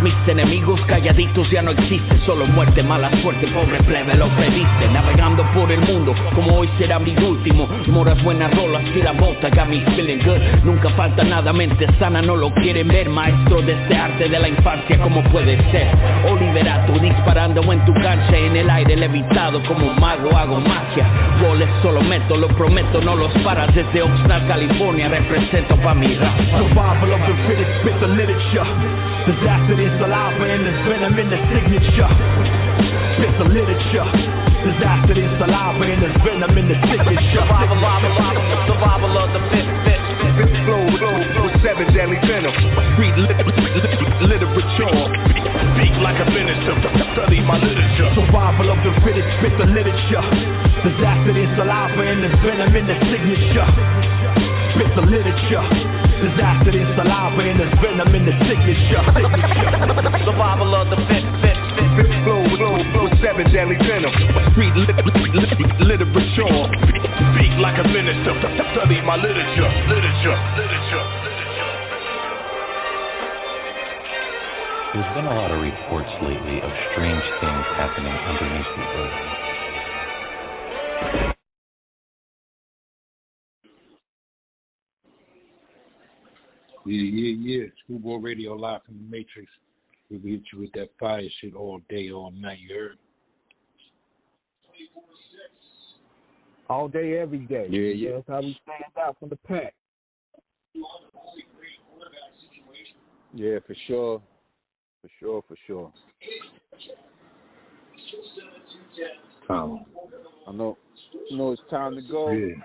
Mis enemigos calladitos ya no existen, solo muerte, mala suerte, pobre plebe, lo pediste. Navegando por el mundo, como hoy será mi último. Moras buenas rolas y la bota, got me feeling good. Nunca falta nada, mente sana, no lo quieren ver. Maestro de este arte de la infancia, como puede ser. Oliverato, disparando en tu cancha, en el aire levitado, como un mago hago magia. Goles solo meto, lo prometo, no los paras. Desde Oxnard, California, represento pa' mi raza. Survival of the fittest, spit the literature. Disaster is saliva and there's venom in the signature. Spit the literature. Disaster is saliva and there's venom in the signature. Survival of the fit. Flow with 7 deadly venom. Read literature. Speak like a minister. Study my literature. Survival of the fittest, spit the literature. Disaster is saliva and there's venom in the signature. Spit the literature. Disaster is saliva and there's venom in the signature. Survival of the fit. Flow with 7 deadly venom. Read literature. Speak like a minister. Study my literature. There's been a lot of reports lately of strange things happening underneath the earth. Yeah. Screwball Radio live from the Matrix. We'll hit you with that fire shit all day, all night, you heard? All day, every day. Yeah. That's how we stand out from the pack. Yeah, for sure. I know it's time to go. Yeah.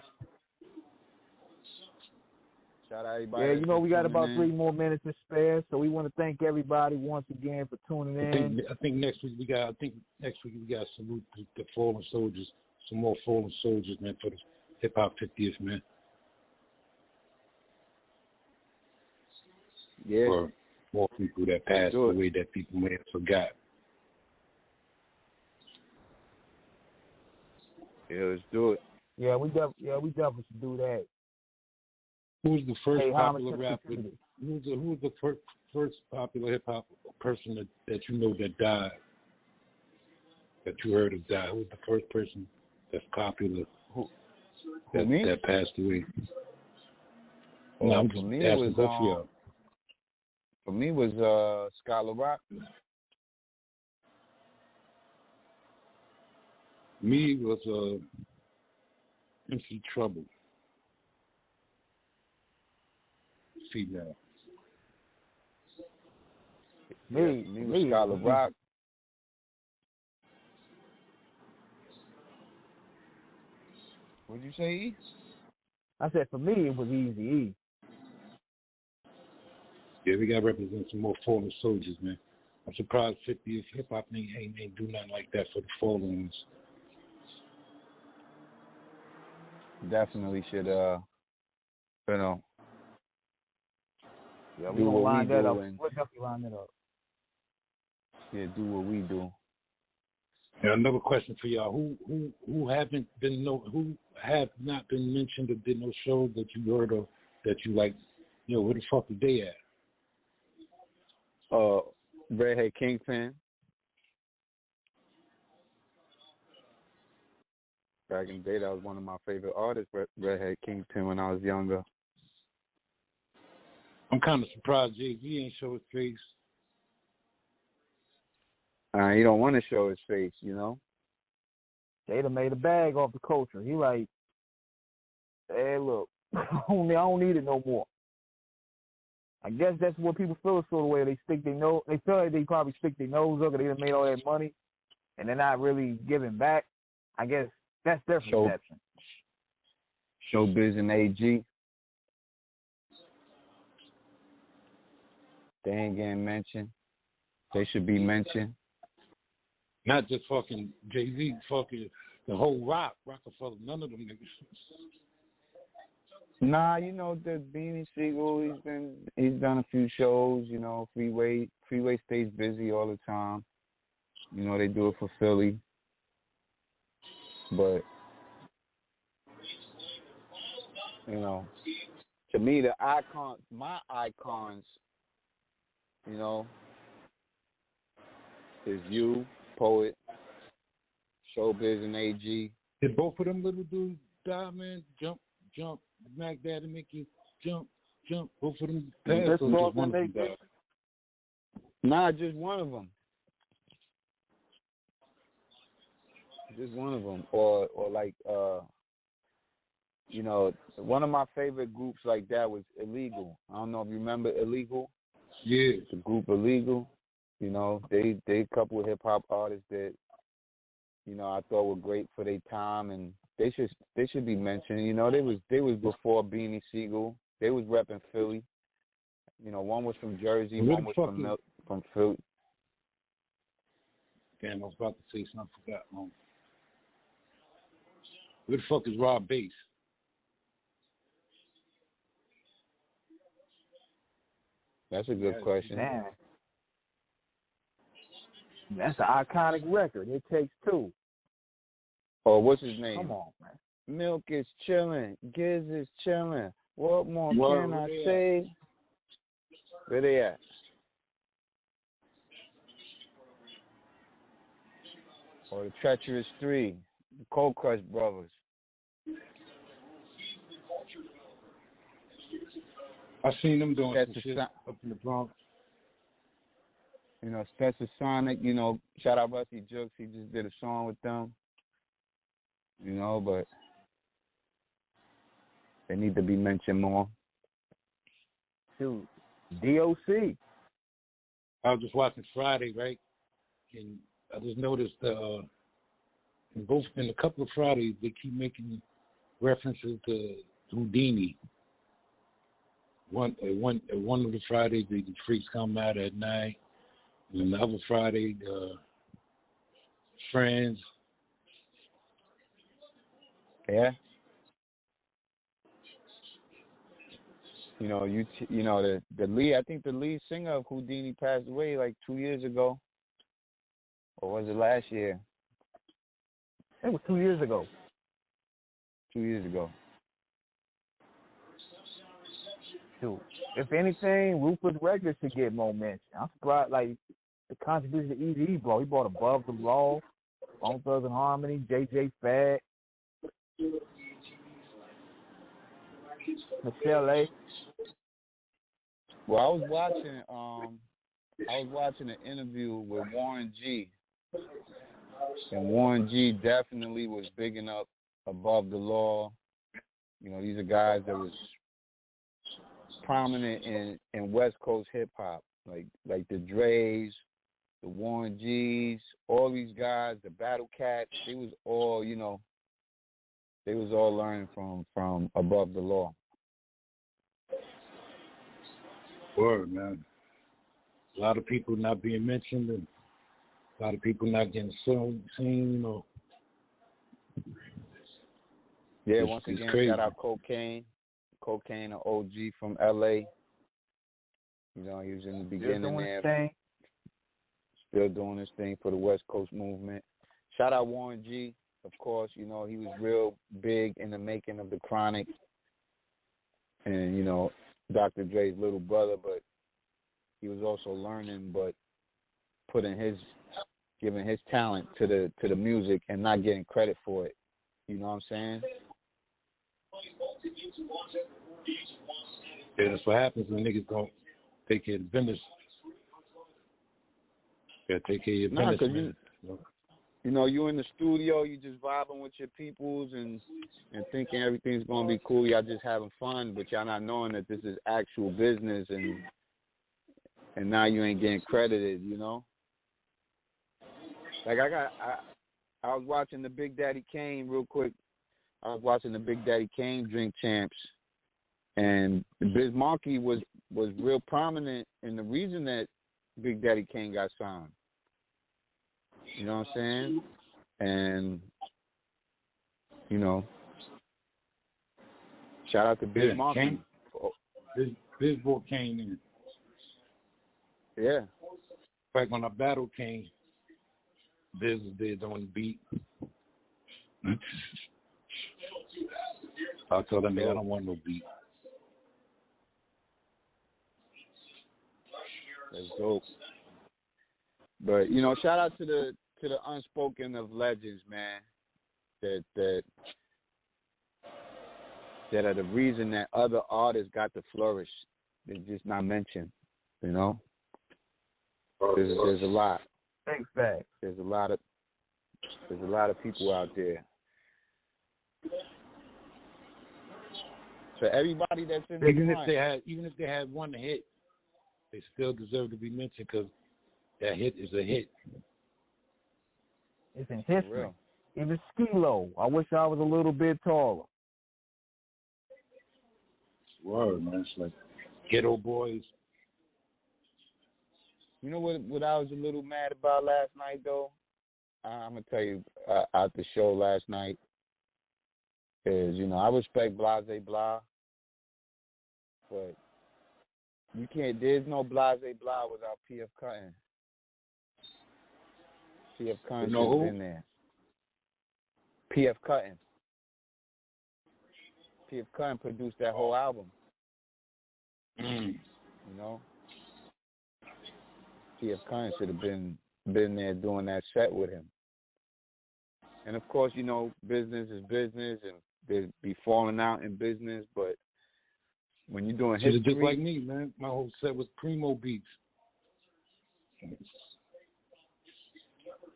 Shout out everybody. Yeah, you know we got about 3 more minutes to spare, so we want to thank everybody once again for tuning in. I think next week we got to salute the fallen soldiers, some more fallen soldiers, man, for the hip hop 50th, man. Yeah. For more people that passed away that people may have forgot. Yeah, let's do it. Yeah, we definitely should do that. Who's the first popular rapper? Who's the first popular hip hop person that you know that died? That you heard of die? Who's the first person that's popular that passed away? No, I'm just asking both of y'all. For me was Scholar Rock. Me was MC Trouble. Female. Me was Scholar Rock. What'd you say, E? I said for me it was Eazy-E. Yeah, we gotta represent some more fallen soldiers, man. I'm surprised 50th hip hop ain't do nothing like that for the fallen ones. Definitely should Yeah, we're gonna line that up. We'll definitely line that up. Yeah, do what we do. Now another question for y'all: who have not been mentioned or did no shows that you heard of that you like? You know, where the fuck are they at? Redhead Kingpin. Back in the day, that was one of my favorite artists, Redhead Kingpin, when I was younger. I'm kind of surprised Jay-Z ain't show his face. He don't want to show his face, you know. They done made a bag off the culture. He like, hey, look, I don't need it no more. I guess that's what people feel sort of way. They stick their nose. They feel like they probably stick their nose up, and they done made all that money, and they're not really giving back. I guess that's their perception. Showbiz and AG. They ain't getting mentioned. They should be mentioned. Not just fucking Jay-Z, fucking the whole Rockefeller, none of them niggas. Nah, you know, the Beanie Siegel, he's done a few shows, you know, Freeway stays busy all the time. You know, they do it for Philly. But, you know, to me, my icons, you know, is you, Poet, Showbiz, and AG. Did both of them little dudes die, man? Jump. Mac Daddy make you jump. Both of them passed, or just one of them died? Nah, just one of them. Just one of them. Or like, you know, one of my favorite groups like that was Illegal. I don't know if you remember Illegal. Yeah. The group Illegal. You know, they a couple of hip hop artists that, you know, I thought were great for their time, and they should be mentioned. You know, they was before Beanie Siegel. They was repping Philly. You know, one was from Jersey, one was from Philly. Damn, I was about to say something, I forgot. Where the fuck is Rob Bass? That's a good question. Man. That's an iconic record. It Takes Two. Oh, what's his name? Come on, man. Milk is chilling. Giz is chilling. What more can I say? Where they at? Or the Treacherous Three, the Cold Crush Brothers. I seen them doing some shit up in the Bronx. You know, Spencer Sonic, you know, shout out Rusty Jukes, he just did a song with them. You know, but they need to be mentioned more. Dude, DOC. I was just watching Friday, right? And I just noticed in a couple of Fridays they keep making references to Houdini. One of the Fridays the freaks come out at night, and the other Friday Friends. Yeah. You know, the lead. I think the lead singer of Houdini passed away like 2 years ago, or was it last year? It was 2 years ago. 2 years ago. Dude, if anything, Rufus Regular should get more mention. I'm surprised, like, the contribution to Easy bro. He brought Above the Law, Bone Thugs and Harmony, JJ Fad, Michelle A. Well, I was watching an interview with Warren G. And Warren G definitely was bigging up Above the Law. You know, these are guys that was prominent in West Coast hip hop, like the Dre's, the Warren G's, all these guys, the Battle Cats. They was all, you know, they was all learning from Above the Law. Word, man. A lot of people not being mentioned, and a lot of people not getting seen, you know. Yeah, once again, shout out Cocaine, an OG from LA. You know, he was in the beginning there. Still doing his thing for the West Coast movement. Shout out Warren G, of course. You know, he was real big in the making of the Chronic. And, you know, Dr. Dre's little brother, but he was also learning, but giving his talent to the music and not getting credit for it. You know what I'm saying? Yeah, that's what happens when niggas don't take care of business. You gotta take care of your business, man. You know, you in the studio, you just vibing with your peoples and thinking everything's gonna be cool. Y'all just having fun, but y'all not knowing that this is actual business, and now you ain't getting credited. You know, like I was watching the Big Daddy Kane real quick. I was watching the Big Daddy Kane Drink Champs, and Biz Markie was real prominent in the reason that Big Daddy Kane got signed. You know what I'm saying? And, you know, shout out to Biz Markie. Biz brought Kane in. Yeah. In fact, when I battled Kane, Biz was there on the beat. I told him, I don't want no beat. That's dope. But you know, shout out to the unspoken of legends, man. That are the reason that other artists got to flourish. They're just not mentioned, you know. There's a lot. Thanks, fact. There's a lot of people out there. So everybody that's in even the if they had one hit, they still deserve to be mentioned because that hit is a hit. It's in history. Even Skee-Lo. I wish I was a little bit taller. Word, man. It's like Ghetto Boys. You know what I was a little mad about last night, though? I'm going to tell you out the show last night is, you know, I respect Blase Blah, but you can't, there's no Blase Blah without P.F. Cutting. P.F. Cutting should have been there. P.F. Cutting. P.F. Cutting produced that whole album. You know? P.F. Cutting should have been there doing that set with him. And of course, you know, business is business, and there'd be falling out in business, but when you're doing history... Just like me, man. My whole set was Primo beats.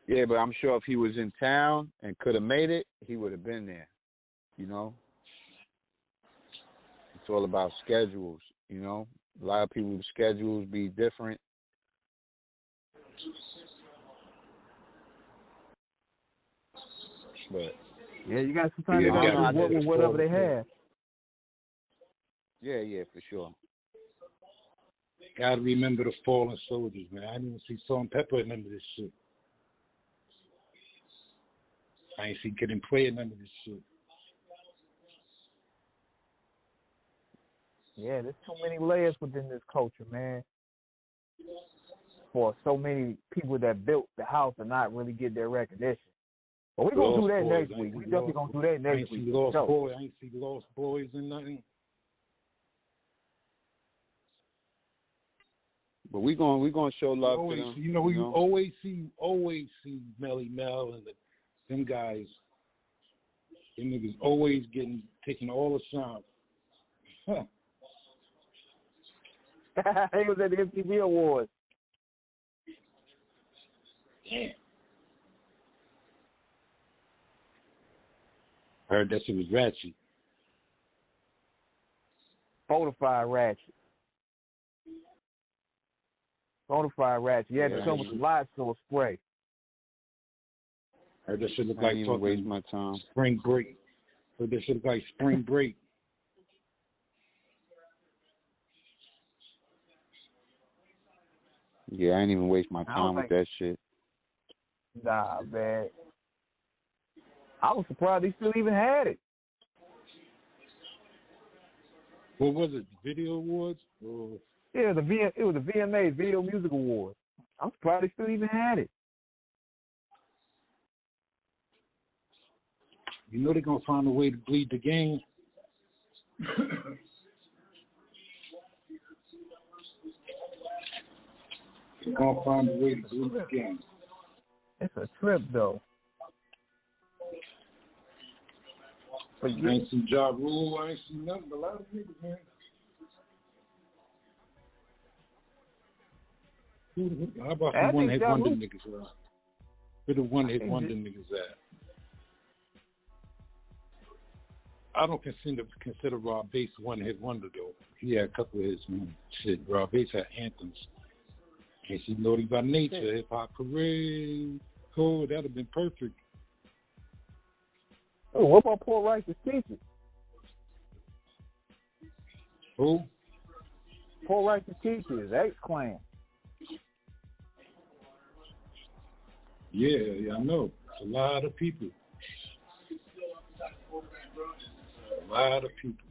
Yeah, but I'm sure if he was in town and could have made it, he would have been there, you know? It's all about schedules, you know? A lot of people's schedules be different. But yeah, you got some time to work with whatever they have. Yeah, for sure. Gotta remember the fallen soldiers, man. I didn't even see Salt and Pepper in none of this shit. I ain't see Kid Play in none of this shit. Yeah, there's too many layers within this culture, man. For so many people that built the house to not really get their recognition. But we're going to do that next week. We're definitely going to do that next week. I ain't see Lost Boys and nothing. But we're going to show love to them. You know, we always see Melly Mel and them guys. Them niggas always taking all the shine. He was at the MTV Awards. Yeah. Heard that shit was ratchet. Bonafide ratchet. Bonafide ratchet. You had to come with some lights or spray. Heard that shit look like fucking waste my time. Spring Break. Heard that shit look like Spring Break. Yeah, I ain't even waste my time with that shit. Nah, man. I was surprised they still even had it. What was it? Video Awards? Or... Yeah, it was the VMA, Video Music Awards. I'm surprised they still even had it. You know they're going to find a way to bleed the game. They're going to find a way to bleed the game. It's a trip, though. But I ain't seen Ja Rule, I ain't seen nothing. A lot of niggas, man. How about the one hit wonder niggas are? Where the one hit wonder niggas at? I don't consider Rob Bass one hit wonder though. He had a couple of his shit. Rob Bass had anthems. Can't see Naughty by Nature, Hip Hop Parade. Oh, that'd have been perfect. Oh, what about Poor Righteous Teachers? Who? Poor Righteous Teachers, X-Clan. Yeah, I know. It's a lot of people. A lot of people.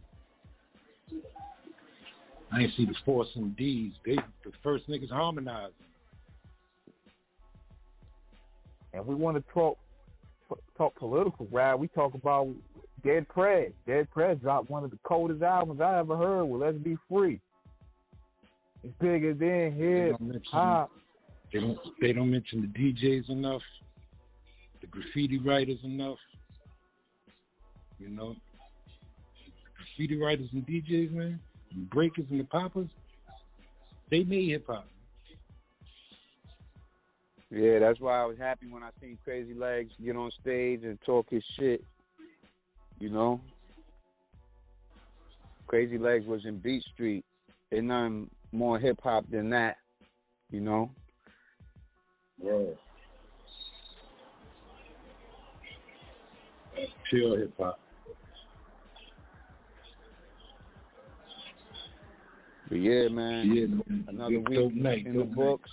I ain't see the Force and D's. They the first niggas harmonizing. And we want to talk political, right? We talk about Dead Prez. Dead Prez dropped one of the coldest albums I ever heard with Let's Be Free. It's bigger than hip hop. They don't mention the DJs enough, the graffiti writers enough. You know, the graffiti writers and DJs, man, the breakers and the poppers, they made hip hop. Yeah, that's why I was happy when I seen Crazy Legs get on stage and talk his shit. You know, Crazy Legs was in Beat Street. There's nothing more hip hop than that. You know. Yeah. That's pure hip hop. But yeah, man. Another week night, in the books.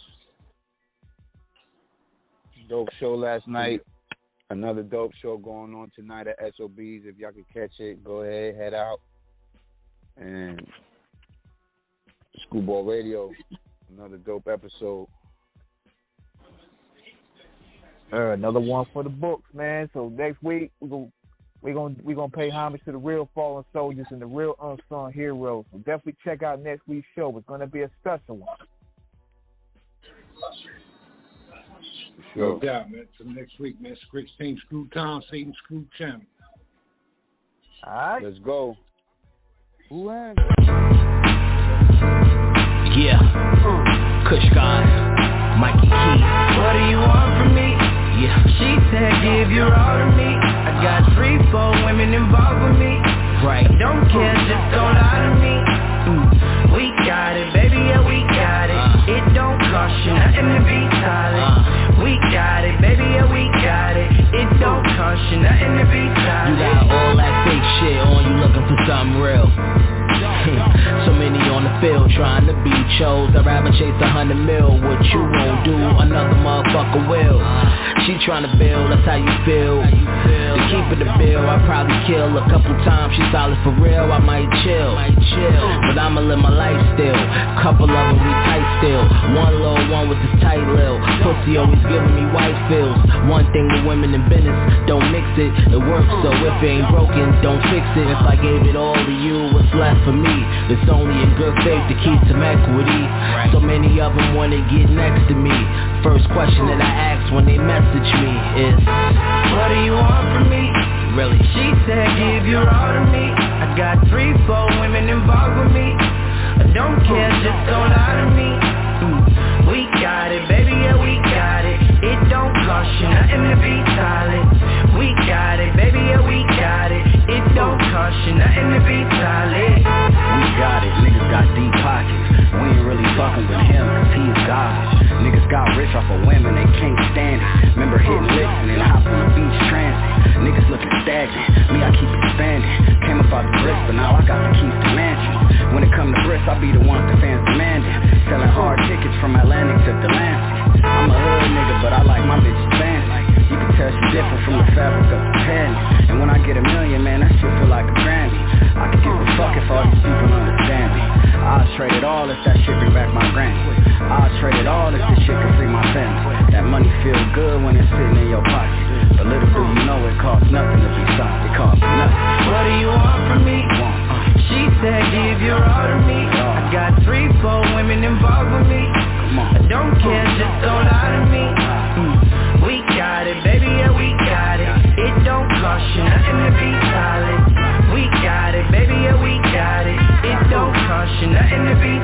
Dope show last night. Another dope show going on tonight at SOBs. If y'all can catch it, go ahead, head out. And Screwball Radio, another dope episode. Another one for the books, man. So next week we're gonna pay homage to the real fallen soldiers and the real unsung heroes. So definitely check out next week's show. It's gonna be a special one. No doubt, man. Till next week, man. Same Screw Town, same Screw Channel. All right. Let's go. Who has? Yeah. Kush guy. Mikey Key. What do you want from me? Yeah. She said give your all to me. I got 3-4 women involved with me. Right. Don't care, just don't lie to me. We got it, baby, yeah, we got it. It don't cost you nothing to be solid. We got it, baby, yeah, we got it. It don't cost you nothing to be solid. You got all that fake shit on, you looking for something real. So many on the field trying to be chose. I'd rather chase 100 mil. What you won't do, another motherfucker will. She trying to build, that's how you feel. To keep it a bill, I probably kill a couple times. She solid for real, I might chill. But I'ma live my life still. Couple of them we tight still. One little one with this tight lil. Pussy always giving me white feels. One thing with women in business, don't mix it. It works, so if it ain't broken, don't fix it. If I gave it all to you, what's left for me? It's only in good faith to keep some equity. So many of them wanna get next to me. First question that I ask when they message me is, what do you want from me? Really? She said give your all to me. I got 3-4 women involved with me. I don't care, just don't lie to me. We got it, baby, yeah, we got it. It don't cost you nothing to be solid. We got it, baby, yeah, we got it. It don't cost you nothing to be solid. We got it, niggas got deep pockets. We ain't really fucking with him, cause he is garbage. Niggas got rich off of women, they can't stand it. Remember hitting licks and then hop on the beach transit. Niggas looking stagnant, me I keep expanding. Came up out the bricks, but now I got the keys to mansion. When it come to bricks, I be the one the fans demanding. Selling hard tickets from Atlantic to Delancey. I'm a hood nigga, but I like my bitches fancy. You can tell she different from the fabric of the panties. And when I get $1 million, man, that shit feel like a Grammy. I can give a fuck if all these people understand me. I'll trade it all if that shit bring back my granny. I'll trade it all if this shit can free my family. That money feel good when it's sitting in your pocket. But little do you know it costs nothing to be solid. It costs nothing. What do you want from me? She said give your all to me. I got 3-4 women involved with me. I don't care, just don't lie to me. We got it, baby, yeah, we got it. It don't cost you nothing to be solid. We got it, baby, yeah, we got it. It don't cost you nothing to be